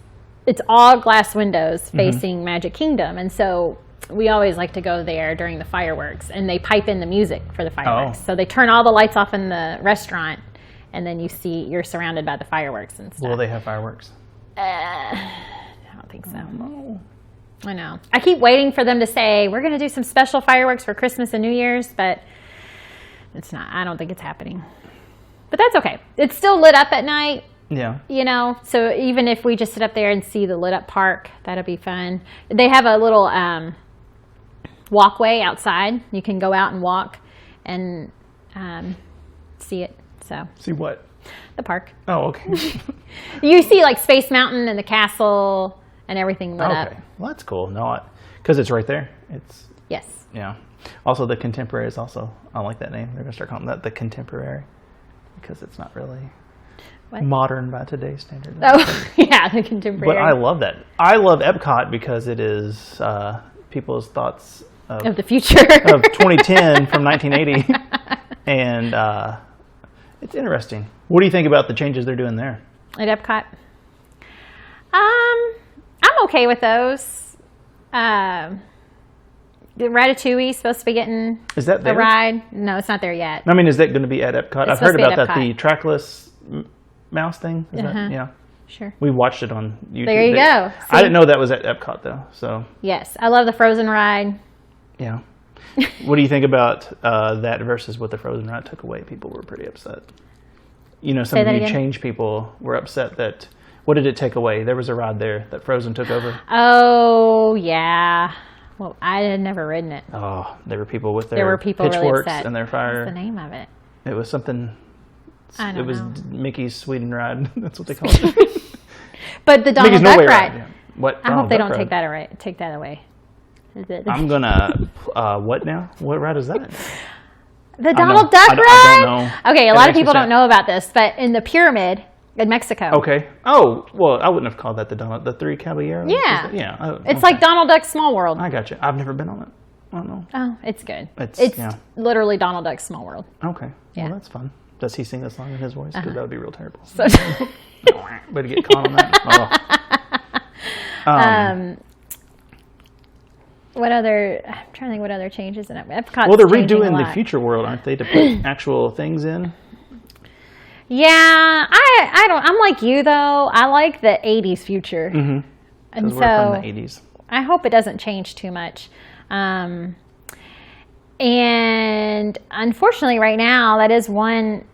Speaker 2: it's all glass windows facing Magic Kingdom. And so we always like to go there during the fireworks, and they pipe in the music for the fireworks.
Speaker 1: Oh.
Speaker 2: So they turn all the lights off in the restaurant, and then you're surrounded by the fireworks and stuff.
Speaker 1: Will they have fireworks?
Speaker 2: I don't think so.
Speaker 1: No.
Speaker 2: I know. I keep waiting for them to say, we're going to do some special fireworks for Christmas and New Year's, but it's not. I don't think it's happening. But that's okay. It's still lit up at night.
Speaker 1: Yeah.
Speaker 2: So even if we just sit up there and see the lit up park, that'll be fun. They have a little walkway outside. You can go out and walk and see it. So
Speaker 1: See what?
Speaker 2: the park.
Speaker 1: Oh, okay.
Speaker 2: You see like Space Mountain and the castle and everything lit up.
Speaker 1: Okay. Well, that's cool. No, because it's right there. It's,
Speaker 2: Yes.
Speaker 1: yeah. Also, the Contemporary is also, I like that name. They're going to start calling that the Contemporary because it's not really
Speaker 2: What?
Speaker 1: modern by today's standards.
Speaker 2: Oh, yeah, the Contemporary.
Speaker 1: But I love that. I love Epcot because it is people's thoughts
Speaker 2: of the future.
Speaker 1: of 2010 from 1980. And it's interesting. What do you think about the changes they're doing there?
Speaker 2: At Epcot. I'm okay with those. The Ratatouille is supposed to be getting
Speaker 1: Is that
Speaker 2: a
Speaker 1: there?
Speaker 2: ride. No, it's not there yet.
Speaker 1: I mean, is that going to be at Epcot? I've heard
Speaker 2: supposed to be
Speaker 1: about
Speaker 2: at
Speaker 1: that, the
Speaker 2: Epcot.
Speaker 1: trackless mouse thing. Is
Speaker 2: Uh-huh.
Speaker 1: that, yeah.
Speaker 2: Sure.
Speaker 1: We watched it on YouTube.
Speaker 2: There you go.
Speaker 1: I
Speaker 2: See?
Speaker 1: didn't know that was at Epcot, though. So,
Speaker 2: Yes, I love the Frozen ride.
Speaker 1: yeah. What do you think about that versus what the Frozen ride took away? People were pretty upset. Some
Speaker 2: Say
Speaker 1: of
Speaker 2: that
Speaker 1: the
Speaker 2: again?
Speaker 1: change people were upset that, what did it take away? There was a ride there that Frozen took over.
Speaker 2: Oh, yeah. Well, I had never ridden it.
Speaker 1: Oh, there were people with
Speaker 2: There
Speaker 1: their
Speaker 2: were people really
Speaker 1: pitchforks
Speaker 2: upset.
Speaker 1: and their fire.
Speaker 2: What's the name of it?
Speaker 1: It was something.
Speaker 2: I don't
Speaker 1: It was
Speaker 2: know.
Speaker 1: Mickey's Sweden ride. That's what they call it.
Speaker 2: But the Donald
Speaker 1: Mickey's
Speaker 2: Duck
Speaker 1: Norway
Speaker 2: ride.
Speaker 1: Yeah. What?
Speaker 2: I
Speaker 1: Donald
Speaker 2: hope they
Speaker 1: Duck
Speaker 2: don't
Speaker 1: ride.
Speaker 2: take that away. Is it
Speaker 1: I'm gonna. What now? What ride is that?
Speaker 2: the Donald Duck
Speaker 1: I
Speaker 2: ride?
Speaker 1: don't know.
Speaker 2: Okay, a
Speaker 1: That
Speaker 2: lot of
Speaker 1: makes me
Speaker 2: people
Speaker 1: sad.
Speaker 2: don't know about this, but in the pyramid in Mexico,
Speaker 1: Okay. Oh well, I wouldn't have called that the Three Caballeros.
Speaker 2: Yeah.
Speaker 1: Is that- yeah. Oh,
Speaker 2: it's
Speaker 1: okay.
Speaker 2: like Donald Duck's Small World.
Speaker 1: I got you. I've never been on it. I don't know.
Speaker 2: Oh, it's good.
Speaker 1: It's- yeah.
Speaker 2: literally Donald Duck's Small World.
Speaker 1: Okay.
Speaker 2: Yeah.
Speaker 1: Well, that's fun. Does he sing the song in his voice? Because that would be real terrible.
Speaker 2: So,
Speaker 1: Way to get caught on that.
Speaker 2: what other? I'm trying to think what other changes in Epcot.
Speaker 1: Well, they're redoing the future world, aren't they, to put actual things in?
Speaker 2: Yeah, I don't. I'm like you though. I like the '80s future, and
Speaker 1: Because
Speaker 2: so
Speaker 1: we're from the 80s.
Speaker 2: I hope it doesn't change too much. And unfortunately, right now, that is one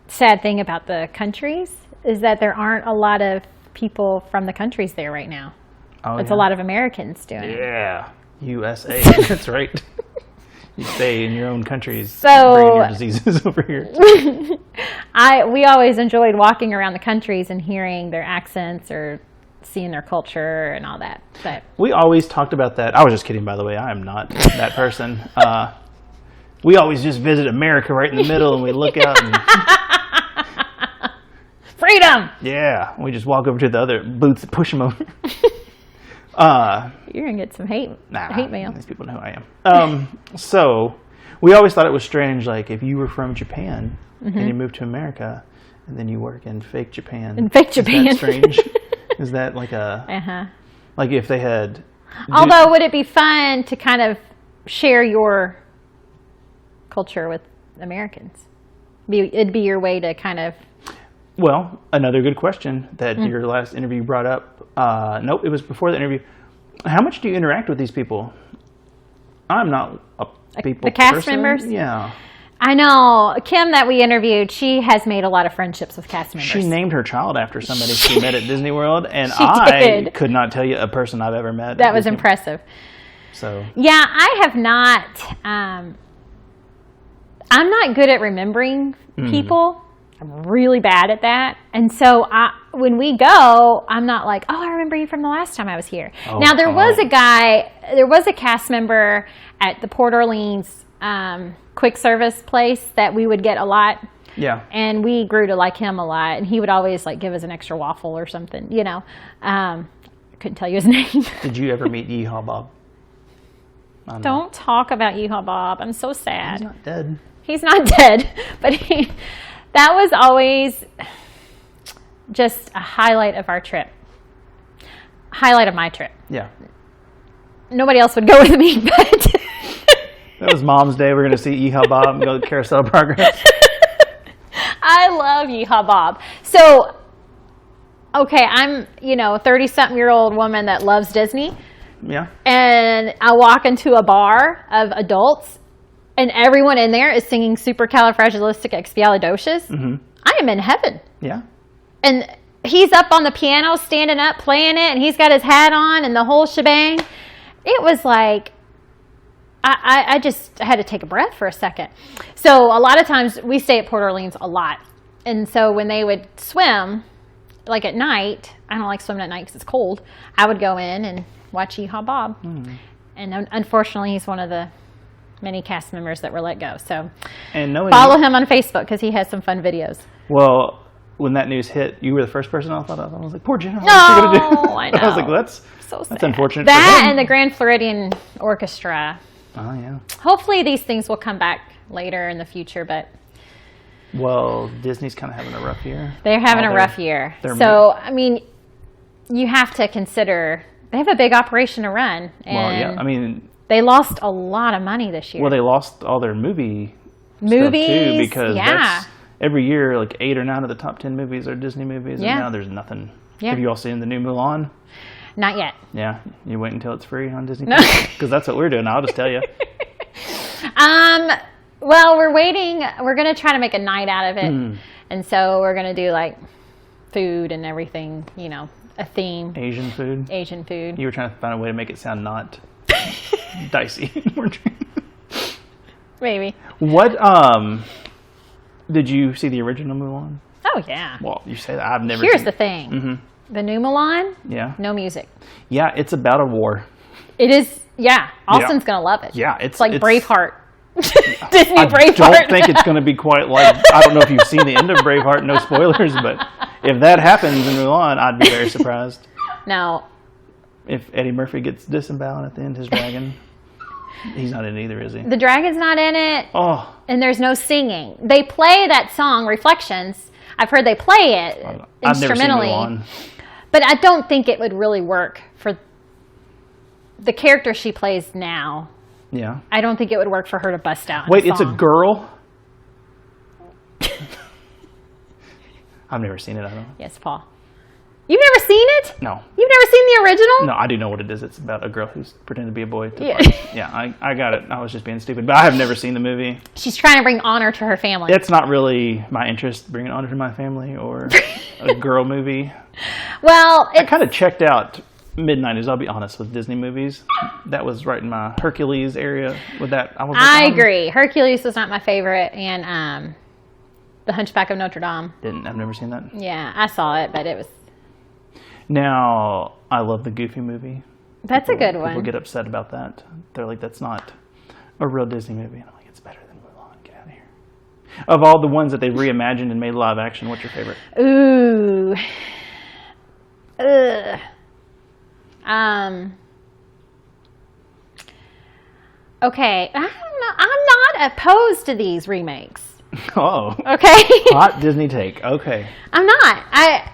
Speaker 2: sad thing about the countries is that there aren't a lot of people from the countries there right now.
Speaker 1: Oh,
Speaker 2: It's
Speaker 1: yeah.
Speaker 2: a lot of Americans doing it.
Speaker 1: Yeah. USA. That's right. You stay in your own countries,
Speaker 2: So-
Speaker 1: bringing your diseases over here.
Speaker 2: We always enjoyed walking around the countries and hearing their accents or seeing their culture and all that. But
Speaker 1: We always talked about that. I was just kidding, by the way. I am not that person. We always just visit America right in the middle, and we look out and
Speaker 2: freedom!
Speaker 1: yeah, we just walk over to the other booths and push them over.
Speaker 2: You're gonna get some hate mail.
Speaker 1: These people know who I am. So we always thought it was strange, like if you were from Japan and you moved to America, and then you work in fake Japan.
Speaker 2: In fake
Speaker 1: Is
Speaker 2: Japan.
Speaker 1: that strange? Is that like a Like if they had...
Speaker 2: Although, would it be fun to kind of share your culture with Americans? It'd be your way to kind of...
Speaker 1: Well, another good question that your last interview brought up. Nope, it was before the interview. How much do you interact with these people? I'm not a people
Speaker 2: The cast
Speaker 1: person.
Speaker 2: members?
Speaker 1: Yeah.
Speaker 2: I know. Kim that we interviewed, she has made a lot of friendships with cast members.
Speaker 1: She named her child after somebody she met at Disney World, and
Speaker 2: She
Speaker 1: I
Speaker 2: did.
Speaker 1: could not tell you a person I've ever met.
Speaker 2: That was impressive.
Speaker 1: So
Speaker 2: Yeah, I have not. I'm not good at remembering people. I'm really bad at that. And so when we go, I'm not like, oh, I remember you from the last time I was here. Now, there was a cast member at the Port Orleans quick service place that we would get a lot.
Speaker 1: yeah.
Speaker 2: And we grew to like him a lot. And he would always like give us an extra waffle or something, you know. Couldn't tell you his name.
Speaker 1: Did you ever meet Yeehaw Bob? I know.
Speaker 2: Don't talk about Yeehaw Bob. I'm so sad.
Speaker 1: He's not dead.
Speaker 2: He's not dead, but that was always just a highlight of our trip. Highlight of my trip.
Speaker 1: Yeah.
Speaker 2: Nobody else would go with me, but
Speaker 1: That was Mom's Day. We're going to see Yeehaw Bob and go to Carousel Progress.
Speaker 2: I love Yeehaw Bob. So, okay, I'm, 30-something-year-old woman that loves Disney,
Speaker 1: Yeah.
Speaker 2: and I walk into a bar of adults, and everyone in there is singing Supercalifragilisticexpialidocious. I am in heaven.
Speaker 1: Yeah.
Speaker 2: And he's up on the piano, standing up, playing it, and he's got his hat on and the whole shebang. It was like, I just had to take a breath for a second. So a lot of times we stay at Port Orleans a lot. And so when they would swim, like at night, I don't like swimming at night because it's cold, I would go in and watch Yeehaw Bob. And unfortunately, he's one of the many cast members that were let go. So
Speaker 1: And knowing
Speaker 2: follow him on Facebook because he has some fun videos.
Speaker 1: Well, when that news hit, you were the first person I thought of. I was like, poor Jenna.
Speaker 2: No,
Speaker 1: What's she gonna do?
Speaker 2: I know.
Speaker 1: I was like, well,
Speaker 2: So sad.
Speaker 1: that's unfortunate.
Speaker 2: That
Speaker 1: for him.
Speaker 2: and the Grand Floridian Orchestra.
Speaker 1: Oh, yeah.
Speaker 2: Hopefully these things will come back later in the future, but
Speaker 1: Well, Disney's kind of having a rough year.
Speaker 2: they're having
Speaker 1: All
Speaker 2: a rough year.
Speaker 1: their
Speaker 2: So, I mean, you have to consider they have a big operation to run. And
Speaker 1: Well, yeah. I mean,
Speaker 2: they lost a lot of money this year.
Speaker 1: well, they lost all their movies
Speaker 2: Movies,
Speaker 1: too, because
Speaker 2: yeah.
Speaker 1: that's every year, like 8 or 9 of the top 10 movies are Disney movies,
Speaker 2: Yeah.
Speaker 1: and now there's nothing.
Speaker 2: Yeah.
Speaker 1: Have you all seen the new Mulan?
Speaker 2: Not yet.
Speaker 1: Yeah, you wait until it's free on Disney
Speaker 2: No.
Speaker 1: because that's what we're doing. I'll just tell you.
Speaker 2: Well, we're waiting. We're going to try to make a night out of it. And so we're going to do like food and everything, a theme,
Speaker 1: Asian food.
Speaker 2: Asian food.
Speaker 1: You were trying to find a way to make it sound not dicey.
Speaker 2: Maybe.
Speaker 1: What did you see the original Mulan?
Speaker 2: Oh, yeah.
Speaker 1: Well, you say that I've never.
Speaker 2: Here's
Speaker 1: seen
Speaker 2: the thing. The new Milan,
Speaker 1: Yeah.
Speaker 2: no music.
Speaker 1: Yeah, it's about a war.
Speaker 2: It is, yeah. Austin's going to love it.
Speaker 1: Yeah,
Speaker 2: It's like Braveheart. Disney Braveheart.
Speaker 1: I don't think it's going to be quite like. I don't know if you've seen the end of Braveheart. No spoilers, but if that happens in Mulan, I'd be very surprised.
Speaker 2: No.
Speaker 1: If Eddie Murphy gets disemboweled at the end, his dragon. He's not in it either, is he?
Speaker 2: The dragon's not in it,
Speaker 1: Oh,
Speaker 2: and there's no singing. They play that song, Reflections. I've heard they play it
Speaker 1: I've never seen
Speaker 2: instrumentally.
Speaker 1: Mulan.
Speaker 2: But I don't think it would really work for the character she plays now.
Speaker 1: Yeah.
Speaker 2: I don't think it would work for her to bust out.
Speaker 1: Wait,
Speaker 2: in
Speaker 1: it's a
Speaker 2: song.
Speaker 1: girl? I've never seen it, I don't know.
Speaker 2: Yes, Paul. You've never seen it?
Speaker 1: No.
Speaker 2: You've never seen the original?
Speaker 1: No, I do know what it is. It's about a girl who's pretending to be a boy.
Speaker 2: Yeah.
Speaker 1: Yeah, I got it. I was just being stupid. But I have never seen the movie.
Speaker 2: She's trying to bring honor to her family.
Speaker 1: It's not really my interest, bringing honor to my family or a girl movie.
Speaker 2: Well,
Speaker 1: I kind of checked out mid-90s, I'll be honest, with Disney movies. That was right in my Hercules area with that.
Speaker 2: I agree. Hercules was not my favorite, and The Hunchback of Notre Dame.
Speaker 1: I've never seen that.
Speaker 2: Yeah, I saw it, but it was...
Speaker 1: Now, I love the Goofy movie.
Speaker 2: That's a good
Speaker 1: People
Speaker 2: one.
Speaker 1: get upset about that. They're like, that's not a real Disney movie. And I'm like, it's better than Mulan. Get out of here. Of all the ones that they reimagined and made live action, what's your favorite?
Speaker 2: Ooh. Ugh. Okay, I don't know. I'm not opposed to these remakes.
Speaker 1: Oh.
Speaker 2: Okay.
Speaker 1: Hot Disney take. Okay.
Speaker 2: I'm not.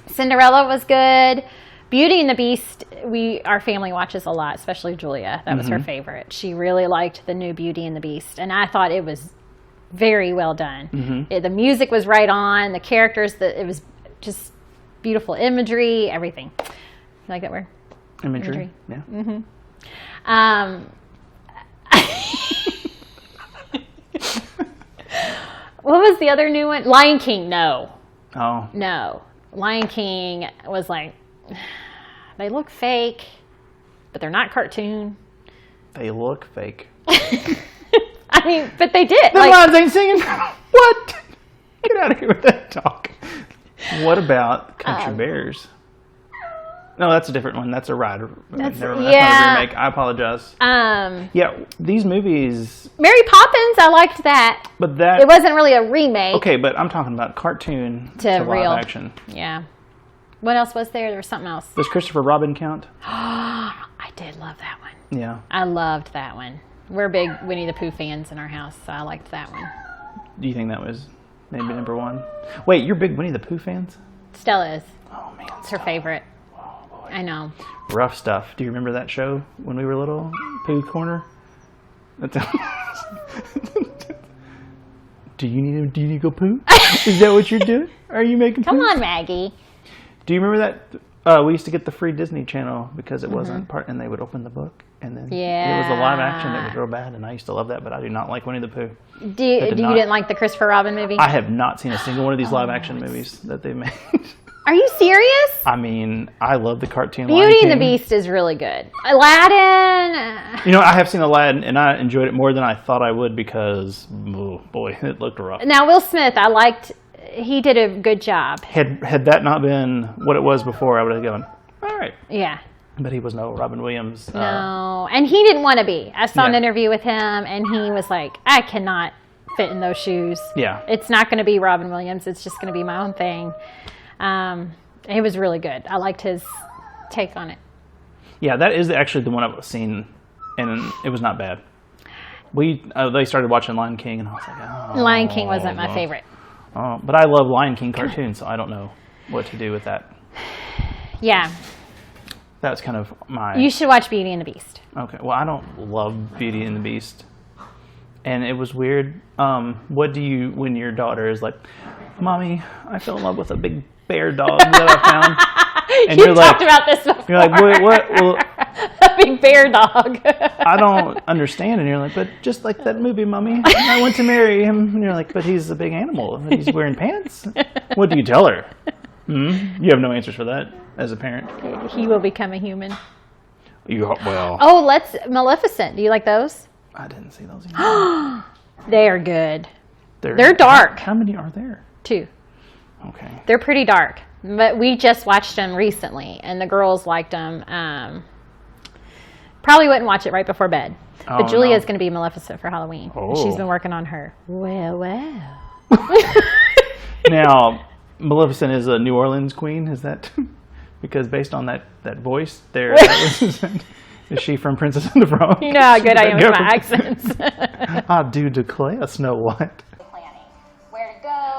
Speaker 2: Cinderella was good. Beauty and the Beast, our family watches a lot, especially Julia. That was her favorite. She really liked the new Beauty and the Beast, and I thought it was very well done. The music was right on, the characters, it was just beautiful imagery, everything. You like that word?
Speaker 1: Imagery. Yeah.
Speaker 2: What was the other new one? Lion King. No.
Speaker 1: Oh.
Speaker 2: No. Lion King was like, they look fake, but they're not cartoon.
Speaker 1: They look fake.
Speaker 2: I mean, but they did.
Speaker 1: The lions ain't singing. What? Get out of here with that talk. What about Country Bears? No, that's a different one. That's a ride. That's not a remake. I apologize. Yeah, these movies.
Speaker 2: Mary Poppins, I liked that.
Speaker 1: But
Speaker 2: it wasn't really a remake.
Speaker 1: Okay, but I'm talking about cartoon to
Speaker 2: real
Speaker 1: live action.
Speaker 2: Yeah. What else was there? There was something else.
Speaker 1: Does Christopher Robin count?
Speaker 2: I did love that one.
Speaker 1: Yeah.
Speaker 2: I loved that one. We're big Winnie the Pooh fans in our house, so I liked that one.
Speaker 1: Do you think that was maybe number one? Wait, you're big Winnie the Pooh fans?
Speaker 2: Stella is.
Speaker 1: Oh, man.
Speaker 2: It's her favorite. I know.
Speaker 1: Rough stuff. Do you remember that show when we were little? Pooh Corner? Do you need to go poo? Is that what you're doing? Are you making poo?
Speaker 2: Come on, Maggie.
Speaker 1: Do you remember that? We used to get the free Disney Channel because it wasn't part, and they would open the book, and then it was the live action that was real bad, and I used to love that, but I do not like Winnie the Pooh.
Speaker 2: You didn't like the Christopher Robin movie?
Speaker 1: I have not seen a single one of these live action movies that they made.
Speaker 2: Are you serious?
Speaker 1: I mean, I love the cartoon
Speaker 2: Beauty and the Beast is really good. Aladdin.
Speaker 1: You know, I have seen Aladdin, and I enjoyed it more than I thought I would because, oh boy, it looked rough.
Speaker 2: Now, Will Smith, he did a good job.
Speaker 1: Had that not been what it was before, I would have gone, all right.
Speaker 2: Yeah.
Speaker 1: But he was no Robin Williams.
Speaker 2: No, and he didn't want to be. I saw an interview with him, and he was like, I cannot fit in those shoes.
Speaker 1: Yeah.
Speaker 2: It's not going to be Robin Williams. It's just going to be my own thing. It was really good. I liked his take on it.
Speaker 1: Yeah, that is actually the one I've seen, and it was not bad. They started watching Lion King, and I was like, oh.
Speaker 2: Lion King wasn't my favorite.
Speaker 1: Oh, but I love Lion King cartoons, so I don't know what to do with that.
Speaker 2: Yeah.
Speaker 1: That's kind of my...
Speaker 2: You should watch Beauty and the Beast.
Speaker 1: Okay. Well, I don't love Beauty and the Beast. And it was weird. What do you, when your daughter is like, Mommy, I fell in love with a big bear dog that I found. And
Speaker 2: you've talked about this before.
Speaker 1: You're like, wait, what? Well,
Speaker 2: a big bear dog.
Speaker 1: I don't understand. And you're like, but just like that movie, Mommy, I went to marry him. And you're like, but he's a big animal. He's wearing pants. What do you tell her? You have no answers for that as a parent.
Speaker 2: He will become a human.
Speaker 1: Well.
Speaker 2: Oh, Maleficent. Do you like those?
Speaker 1: I didn't see those either.
Speaker 2: They are good.
Speaker 1: They're
Speaker 2: dark.
Speaker 1: How many are there?
Speaker 2: 2.
Speaker 1: Okay.
Speaker 2: They're pretty dark, but we just watched them recently, and the girls liked them. Probably wouldn't watch it right before bed. But Julia's going to be Maleficent for Halloween.
Speaker 1: Oh.
Speaker 2: She's been working on her. Well.
Speaker 1: Now, Maleficent is a New Orleans queen, is that? Because based on that voice there, is she from Princess and the Frog?
Speaker 2: You know how good I am with my accents.
Speaker 1: I do declare, Snow White.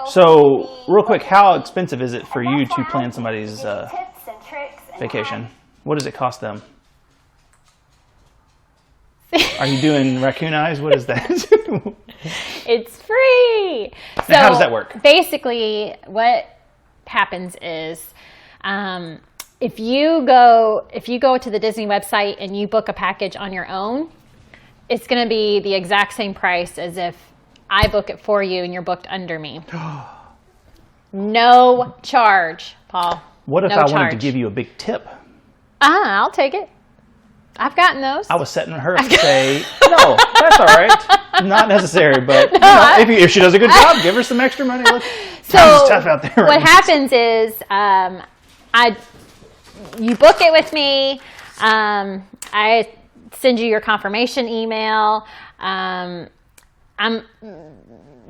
Speaker 1: So, real quick, how expensive is it for you to plan somebody's vacation? What does it cost them? Are you doing raccoon eyes? What is that?
Speaker 2: It's free. So
Speaker 1: now, how does that work?
Speaker 2: Basically, what happens is if you go to the Disney website and you book a package on your own, it's going to be the exact same price as if I book it for you and you're booked under me. No charge, Paul.
Speaker 1: What if I wanted to give you a big tip?
Speaker 2: I'll take it. I've gotten those.
Speaker 1: I was setting her to say, no, that's all right. Not necessary, but if she does a good job, give her some extra money. Look, times is tough out there.
Speaker 2: What happens is you book it with me. I send you your confirmation email.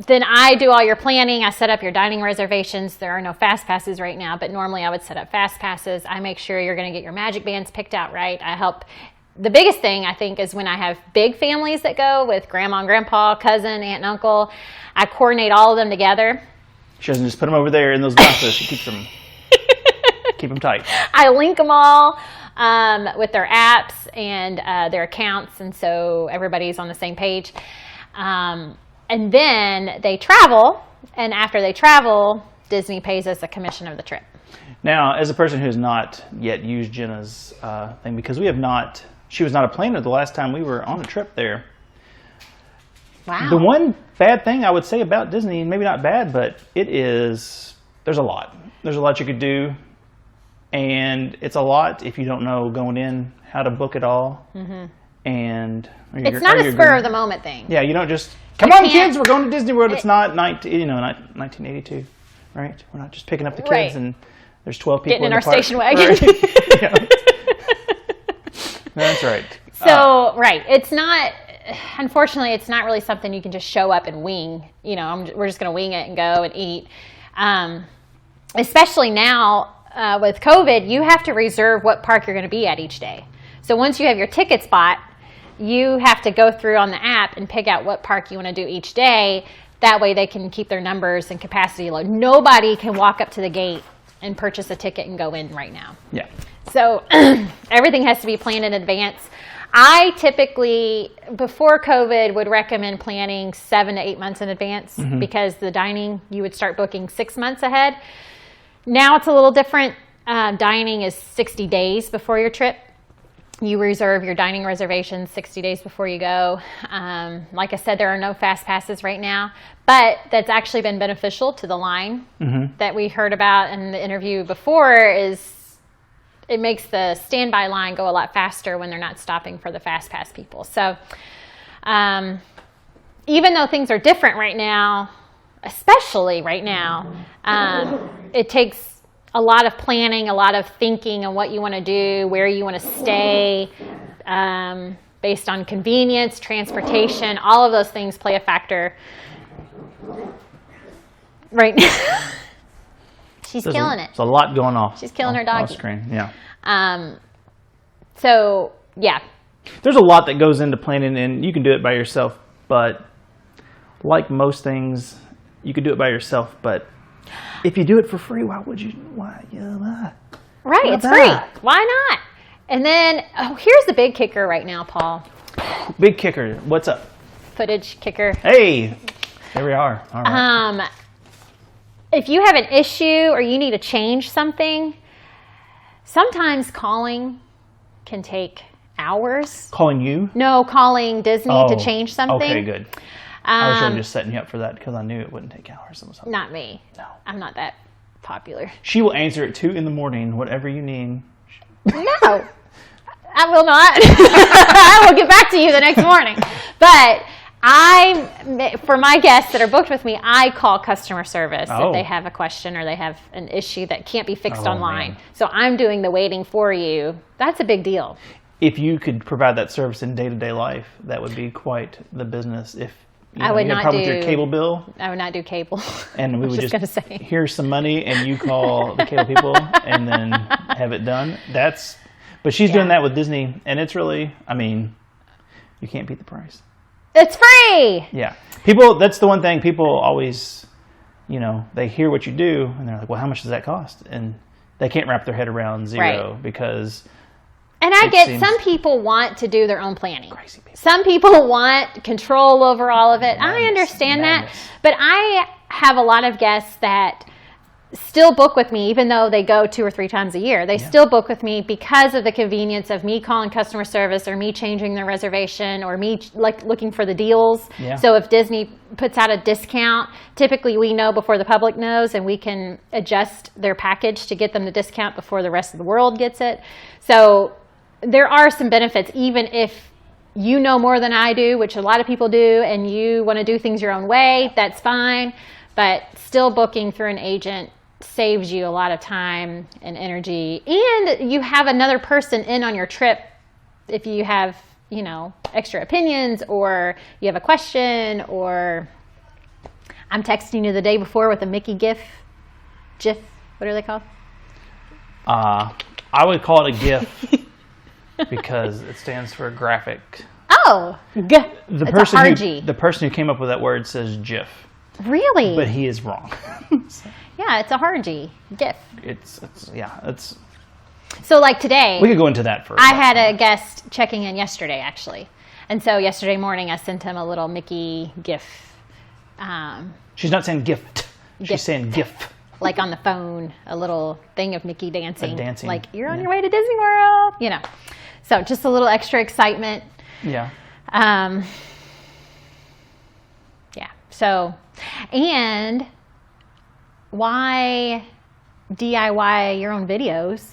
Speaker 2: Then I do all your planning. I set up your dining reservations. There are no fast passes right now, but normally I would set up fast passes. I make sure you're going to get your magic bands picked out right. I help. The biggest thing I think is when I have big families that go with grandma and grandpa, cousin, aunt and uncle, I coordinate all of them together.
Speaker 1: She doesn't just put them over there in those boxes. She keeps them. Keep them tight.
Speaker 2: I link them all with their apps and their accounts, and so everybody's on the same page. And then they travel, and after they travel, Disney pays us a commission of the trip.
Speaker 1: Now, as a person who's not yet used Jenna's thing, because she was not a planner the last time we were on a trip there.
Speaker 2: Wow.
Speaker 1: The one bad thing I would say about Disney, maybe not bad, but there's a lot. There's a lot you could do, and it's a lot if you don't know going in how to book it all. Mm-hmm. And
Speaker 2: it's not a spur of the moment thing.
Speaker 1: Yeah, you don't just come on, kids, we're going to Disney World. It's not 1982, right? We're not just picking up the kids and there's 12 people
Speaker 2: getting in
Speaker 1: the
Speaker 2: our
Speaker 1: park.
Speaker 2: station wagon.
Speaker 1: Right. Yeah. That's right.
Speaker 2: So right, it's not. Unfortunately, it's not really something you can just show up and wing. We're just going to wing it and go and eat. Especially now with COVID, you have to reserve what park you're going to be at each day. So once you have your ticket spot, you have to go through on the app and pick out what park you want to do each day. That way they can keep their numbers and capacity low. Nobody can walk up to the gate and purchase a ticket and go in right now.
Speaker 1: Yeah.
Speaker 2: So everything has to be planned in advance. I typically, before COVID, would recommend planning 7 to 8 months in advance because the dining, you would start booking 6 months ahead. Now it's a little different. Dining is 60 days before your trip. You reserve your dining reservations 60 days before you go. Like I said, there are no fast passes right now, but that's actually been beneficial to the line that we heard about in the interview before. Is it makes the standby line go a lot faster when they're not stopping for the fast pass people. So even though things are different right now, especially right now, it takes a lot of planning, a lot of thinking on what you want to do, where you want to stay, based on convenience, transportation. All of those things play a factor right now. She's killing it.
Speaker 1: There's a lot going off.
Speaker 2: She's killing her doggy.
Speaker 1: Off screen, yeah.
Speaker 2: So, yeah.
Speaker 1: There's a lot that goes into planning, and you can do it by yourself, but like most things, you can do it by yourself, but if you do it for free, why would you?
Speaker 2: Right, it's free. Why not? And then, here's the big kicker right now, Paul.
Speaker 1: Big kicker. What's up?
Speaker 2: Footage kicker.
Speaker 1: Hey, there we are. All right.
Speaker 2: If you have an issue or you need to change something, sometimes calling can take hours.
Speaker 1: Calling you?
Speaker 2: No, calling Disney to change something.
Speaker 1: Okay, good. I was really just setting you up for that because I knew it wouldn't take hours.
Speaker 2: Not me.
Speaker 1: No.
Speaker 2: I'm not that popular.
Speaker 1: She will answer at 2 a.m, whatever you need.
Speaker 2: No, I will not. I will get back to you the next morning. But for my guests that are booked with me, I call customer service if they have a question or they have an issue that can't be fixed online. Man. So I'm doing the waiting for you. That's a big deal.
Speaker 1: If you could provide that service in day-to-day life, that would be quite the business. If
Speaker 2: I would not do
Speaker 1: with your cable bill.
Speaker 2: I would not do cable.
Speaker 1: And we would just here's some money, and you call the cable people, and then have it done. But she's doing that with Disney, and it's really, you can't beat the price.
Speaker 2: It's free.
Speaker 1: Yeah, that's the one thing people always, they hear what you do, and they're like, well, how much does that cost? And they can't wrap their head around zero because.
Speaker 2: And I get some people want to do their own planning.
Speaker 1: Crazy people.
Speaker 2: Some people want control over all of it. I understand that. But I have a lot of guests that still book with me, even though they go 2 or 3 times a year. They still book with me because of the convenience of me calling customer service or me changing their reservation or me looking for the deals. Yeah. So if Disney puts out a discount, typically we know before the public knows, and we can adjust their package to get them the discount before the rest of the world gets it. So there are some benefits, even if you know more than I do, which a lot of people do, and you want to do things your own way, that's fine. But still booking through an agent saves you a lot of time and energy. And you have another person in on your trip if you have, extra opinions or you have a question, or I'm texting you the day before with a Mickey GIF, what are they called?
Speaker 1: I would call it a GIF. Because it stands for graphic.
Speaker 2: Oh,
Speaker 1: The person who came up with that word says GIF.
Speaker 2: Really?
Speaker 1: But he is wrong.
Speaker 2: Yeah, it's a hard G. GIF.
Speaker 1: It's.
Speaker 2: So like today,
Speaker 1: We could go into that first.
Speaker 2: I had a guest checking in yesterday, actually. And so yesterday morning, I sent him a little Mickey GIF.
Speaker 1: She's not saying gift. She's
Speaker 2: Gift.
Speaker 1: saying GIF.
Speaker 2: Like on the phone, a little thing of Mickey dancing.
Speaker 1: Dancing.
Speaker 2: Like, you're on your way to Disney World, you know. So just a little extra excitement.
Speaker 1: Yeah.
Speaker 2: Yeah. So, and why DIY your own videos?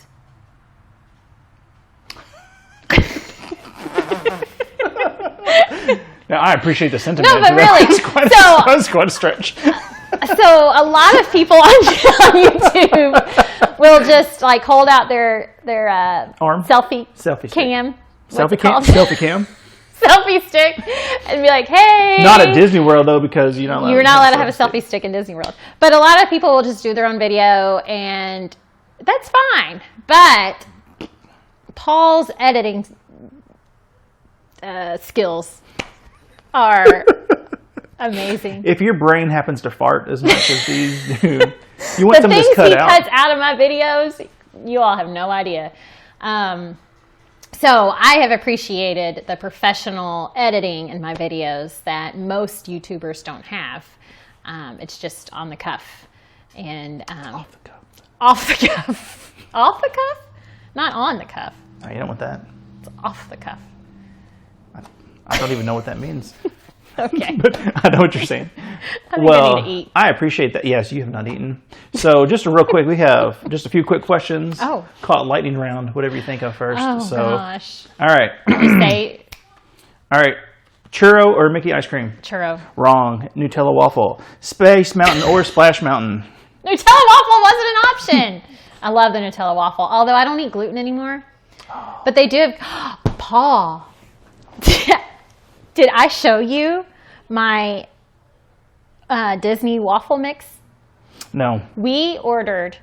Speaker 1: Now, I appreciate the sentiment.
Speaker 2: No, but really.
Speaker 1: That was quite a stretch.
Speaker 2: So a lot of people on YouTube will just like hold out their
Speaker 1: Arm?
Speaker 2: selfie
Speaker 1: Selfie stick.
Speaker 2: cam.
Speaker 1: Selfie cam? Selfie cam?
Speaker 2: Selfie stick and be like, hey.
Speaker 1: Not at Disney World, though, because you're not allowed
Speaker 2: to have a selfie stick in Disney World. But a lot of people will just do their own video, and that's fine. But Paul's editing skills are amazing.
Speaker 1: If your brain happens to fart as much as these do, you want
Speaker 2: The
Speaker 1: some of
Speaker 2: things
Speaker 1: this cut
Speaker 2: he
Speaker 1: out.
Speaker 2: cuts out of my videos, you all have no idea. So I have appreciated the professional editing in my videos that most YouTubers don't have. It's just on the cuff. And
Speaker 1: Off the cuff.
Speaker 2: off the cuff. Off the cuff? Not on the cuff.
Speaker 1: Oh, you don't want that.
Speaker 2: It's off the cuff.
Speaker 1: I don't even know what that means.
Speaker 2: Okay.
Speaker 1: But I know what you're saying.
Speaker 2: I think I need to eat.
Speaker 1: I appreciate that. Yes, you have not eaten. So just real quick, we have just a few quick questions.
Speaker 2: Oh.
Speaker 1: Call it lightning round, whatever you think of first.
Speaker 2: Oh,
Speaker 1: so,
Speaker 2: gosh.
Speaker 1: All right.
Speaker 2: Say
Speaker 1: All right. Churro or Mickey ice cream?
Speaker 2: churro.
Speaker 1: Wrong. Nutella waffle. Space Mountain or Splash Mountain?
Speaker 2: Nutella waffle wasn't an option. I love the Nutella waffle, although I don't eat gluten anymore. But they do have... Paul, did I show you my Disney waffle mix?
Speaker 1: No.
Speaker 2: We ordered...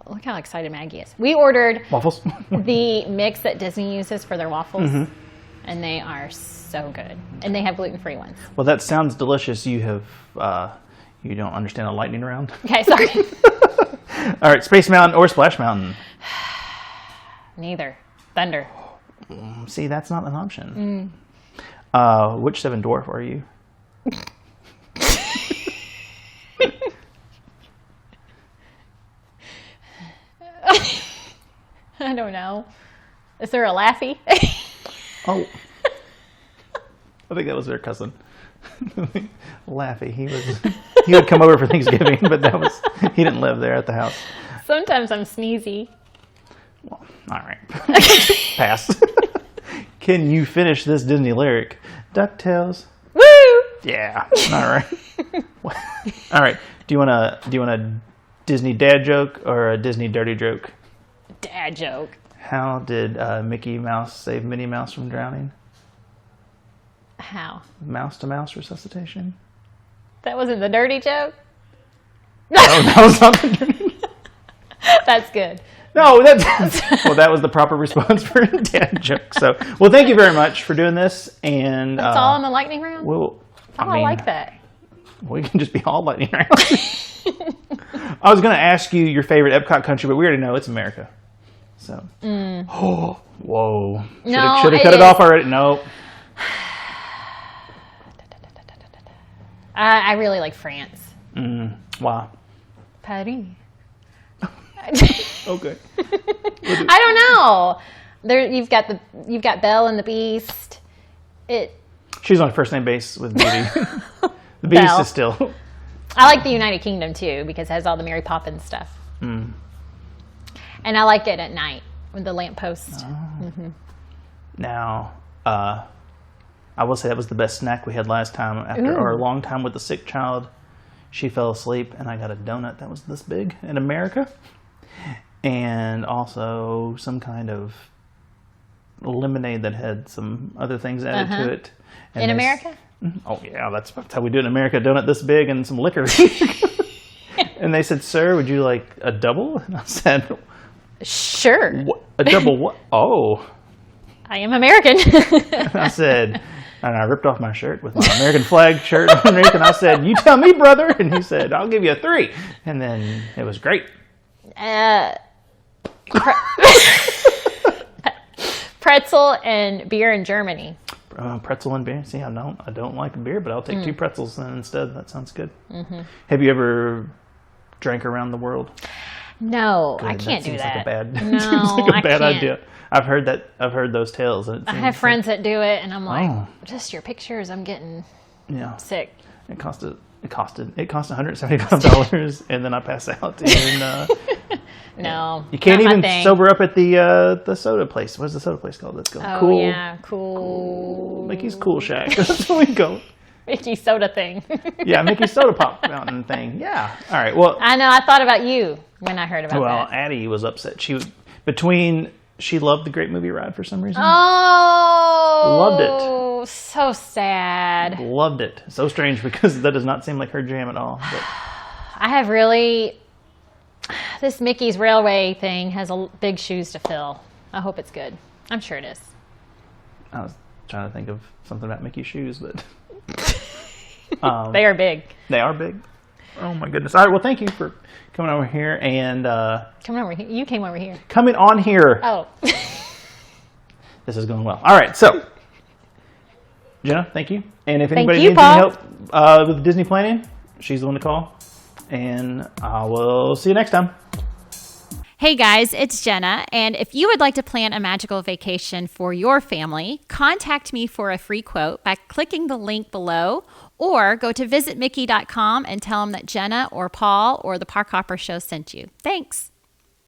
Speaker 2: Look how excited Maggie is. We ordered
Speaker 1: Waffles?
Speaker 2: the mix that Disney uses for their waffles, and they are so good. And they have gluten-free ones.
Speaker 1: Well, that sounds delicious. You have... you don't understand a lightning round?
Speaker 2: Okay, sorry.
Speaker 1: All right. Space Mountain or Splash Mountain?
Speaker 2: Neither. Thunder.
Speaker 1: See, that's not an option. Which seven dwarf are you?
Speaker 2: I don't know. Is there a Laffy?
Speaker 1: Oh. I think that was their cousin. Laffy. He would come over for Thanksgiving, but he didn't live there at the house.
Speaker 2: Sometimes I'm sneezy.
Speaker 1: Well, all right. Pass. Can you finish this Disney lyric? DuckTales.
Speaker 2: Woo!
Speaker 1: Yeah. All right. All right. Do you want a Disney dad joke or a Disney dirty joke?
Speaker 2: Dad joke.
Speaker 1: How did Mickey Mouse save Minnie Mouse from drowning?
Speaker 2: How?
Speaker 1: Mouse-to-mouse resuscitation.
Speaker 2: That wasn't the dirty joke?
Speaker 1: No, that was not the dirty.
Speaker 2: That's good.
Speaker 1: No, that was the proper response for a dad joke. So, well, thank you very much for doing this. And
Speaker 2: That's all in the lightning round?
Speaker 1: I
Speaker 2: like that.
Speaker 1: We can just be all lightning rounds. I was going to ask you your favorite Epcot country, but we already know it's America. So, oh, whoa. Should have cut it off already. Nope.
Speaker 2: I really like France.
Speaker 1: Wow.
Speaker 2: Paris.
Speaker 1: Okay.
Speaker 2: I don't know. You've got Belle and the Beast.
Speaker 1: She's on a first name base with Beauty. The Beast
Speaker 2: Belle.
Speaker 1: is still.
Speaker 2: I like the United Kingdom too because it has all the Mary Poppins stuff. And I like it at night with the lamppost.
Speaker 1: Now, I will say that was the best snack we had last time. After our long time with the sick child, she fell asleep, and I got a donut that was this big in America, and also some kind of lemonade that had some other things added to it. And
Speaker 2: In America?
Speaker 1: Oh yeah, that's how we do it in America. A donut this big and some liquor. And they said, "Sir, would you like a double?" And I said,
Speaker 2: Sure.
Speaker 1: "What? A double what? Oh."
Speaker 2: I am American.
Speaker 1: I said, And I ripped off my shirt with my American flag shirt underneath, and I said, "You tell me, brother." And he said, "I'll give you a 3." And then it was great.
Speaker 2: Pretzel and beer in Germany.
Speaker 1: Pretzel and beer. See, I don't like beer, but I'll take 2 pretzels then instead. That sounds good. Mm-hmm. Have you ever drank around the world?
Speaker 2: No,
Speaker 1: Good.
Speaker 2: I can't do that.
Speaker 1: Seems like a bad idea. I've heard those tales. And
Speaker 2: I have friends that do it, and I'm like, just your pictures, I'm getting sick.
Speaker 1: It cost $175, and then I pass out. And,
Speaker 2: no,
Speaker 1: you can't even sober up at the soda place. What's the soda place called? Let's go.
Speaker 2: Oh,
Speaker 1: Cool.
Speaker 2: yeah, Cool.
Speaker 1: Mickey's Cool Shack. That's what we go.
Speaker 2: Mickey's soda thing.
Speaker 1: Yeah, Mickey's soda pop fountain thing. Yeah. All right. Well,
Speaker 2: I know. I thought about you when I heard about that.
Speaker 1: Well, Addie was upset. She loved the Great Movie Ride for some reason.
Speaker 2: Oh,
Speaker 1: loved it.
Speaker 2: So sad.
Speaker 1: Loved it. So strange because that does not seem like her jam at all. But.
Speaker 2: I have this Mickey's Railway thing has big shoes to fill. I hope it's good. I'm sure it is.
Speaker 1: I was trying to think of something about Mickey's shoes, but
Speaker 2: they are big.
Speaker 1: They are big. Oh my goodness! All right. Well, thank you for coming over here and
Speaker 2: coming over here. You came over here.
Speaker 1: Coming on here.
Speaker 2: Oh.
Speaker 1: This is going well. All right. So, Jenna, thank you. And if anybody needs
Speaker 2: Paul.
Speaker 1: any help with Disney planning, she's the one to call. And I will see you next time.
Speaker 2: Hey guys, it's Jenna, and if you would like to plan a magical vacation for your family, contact me for a free quote by clicking the link below, or go to visitmickey.com and tell them that Jenna or Paul or the Park Hopper Show sent you. Thanks.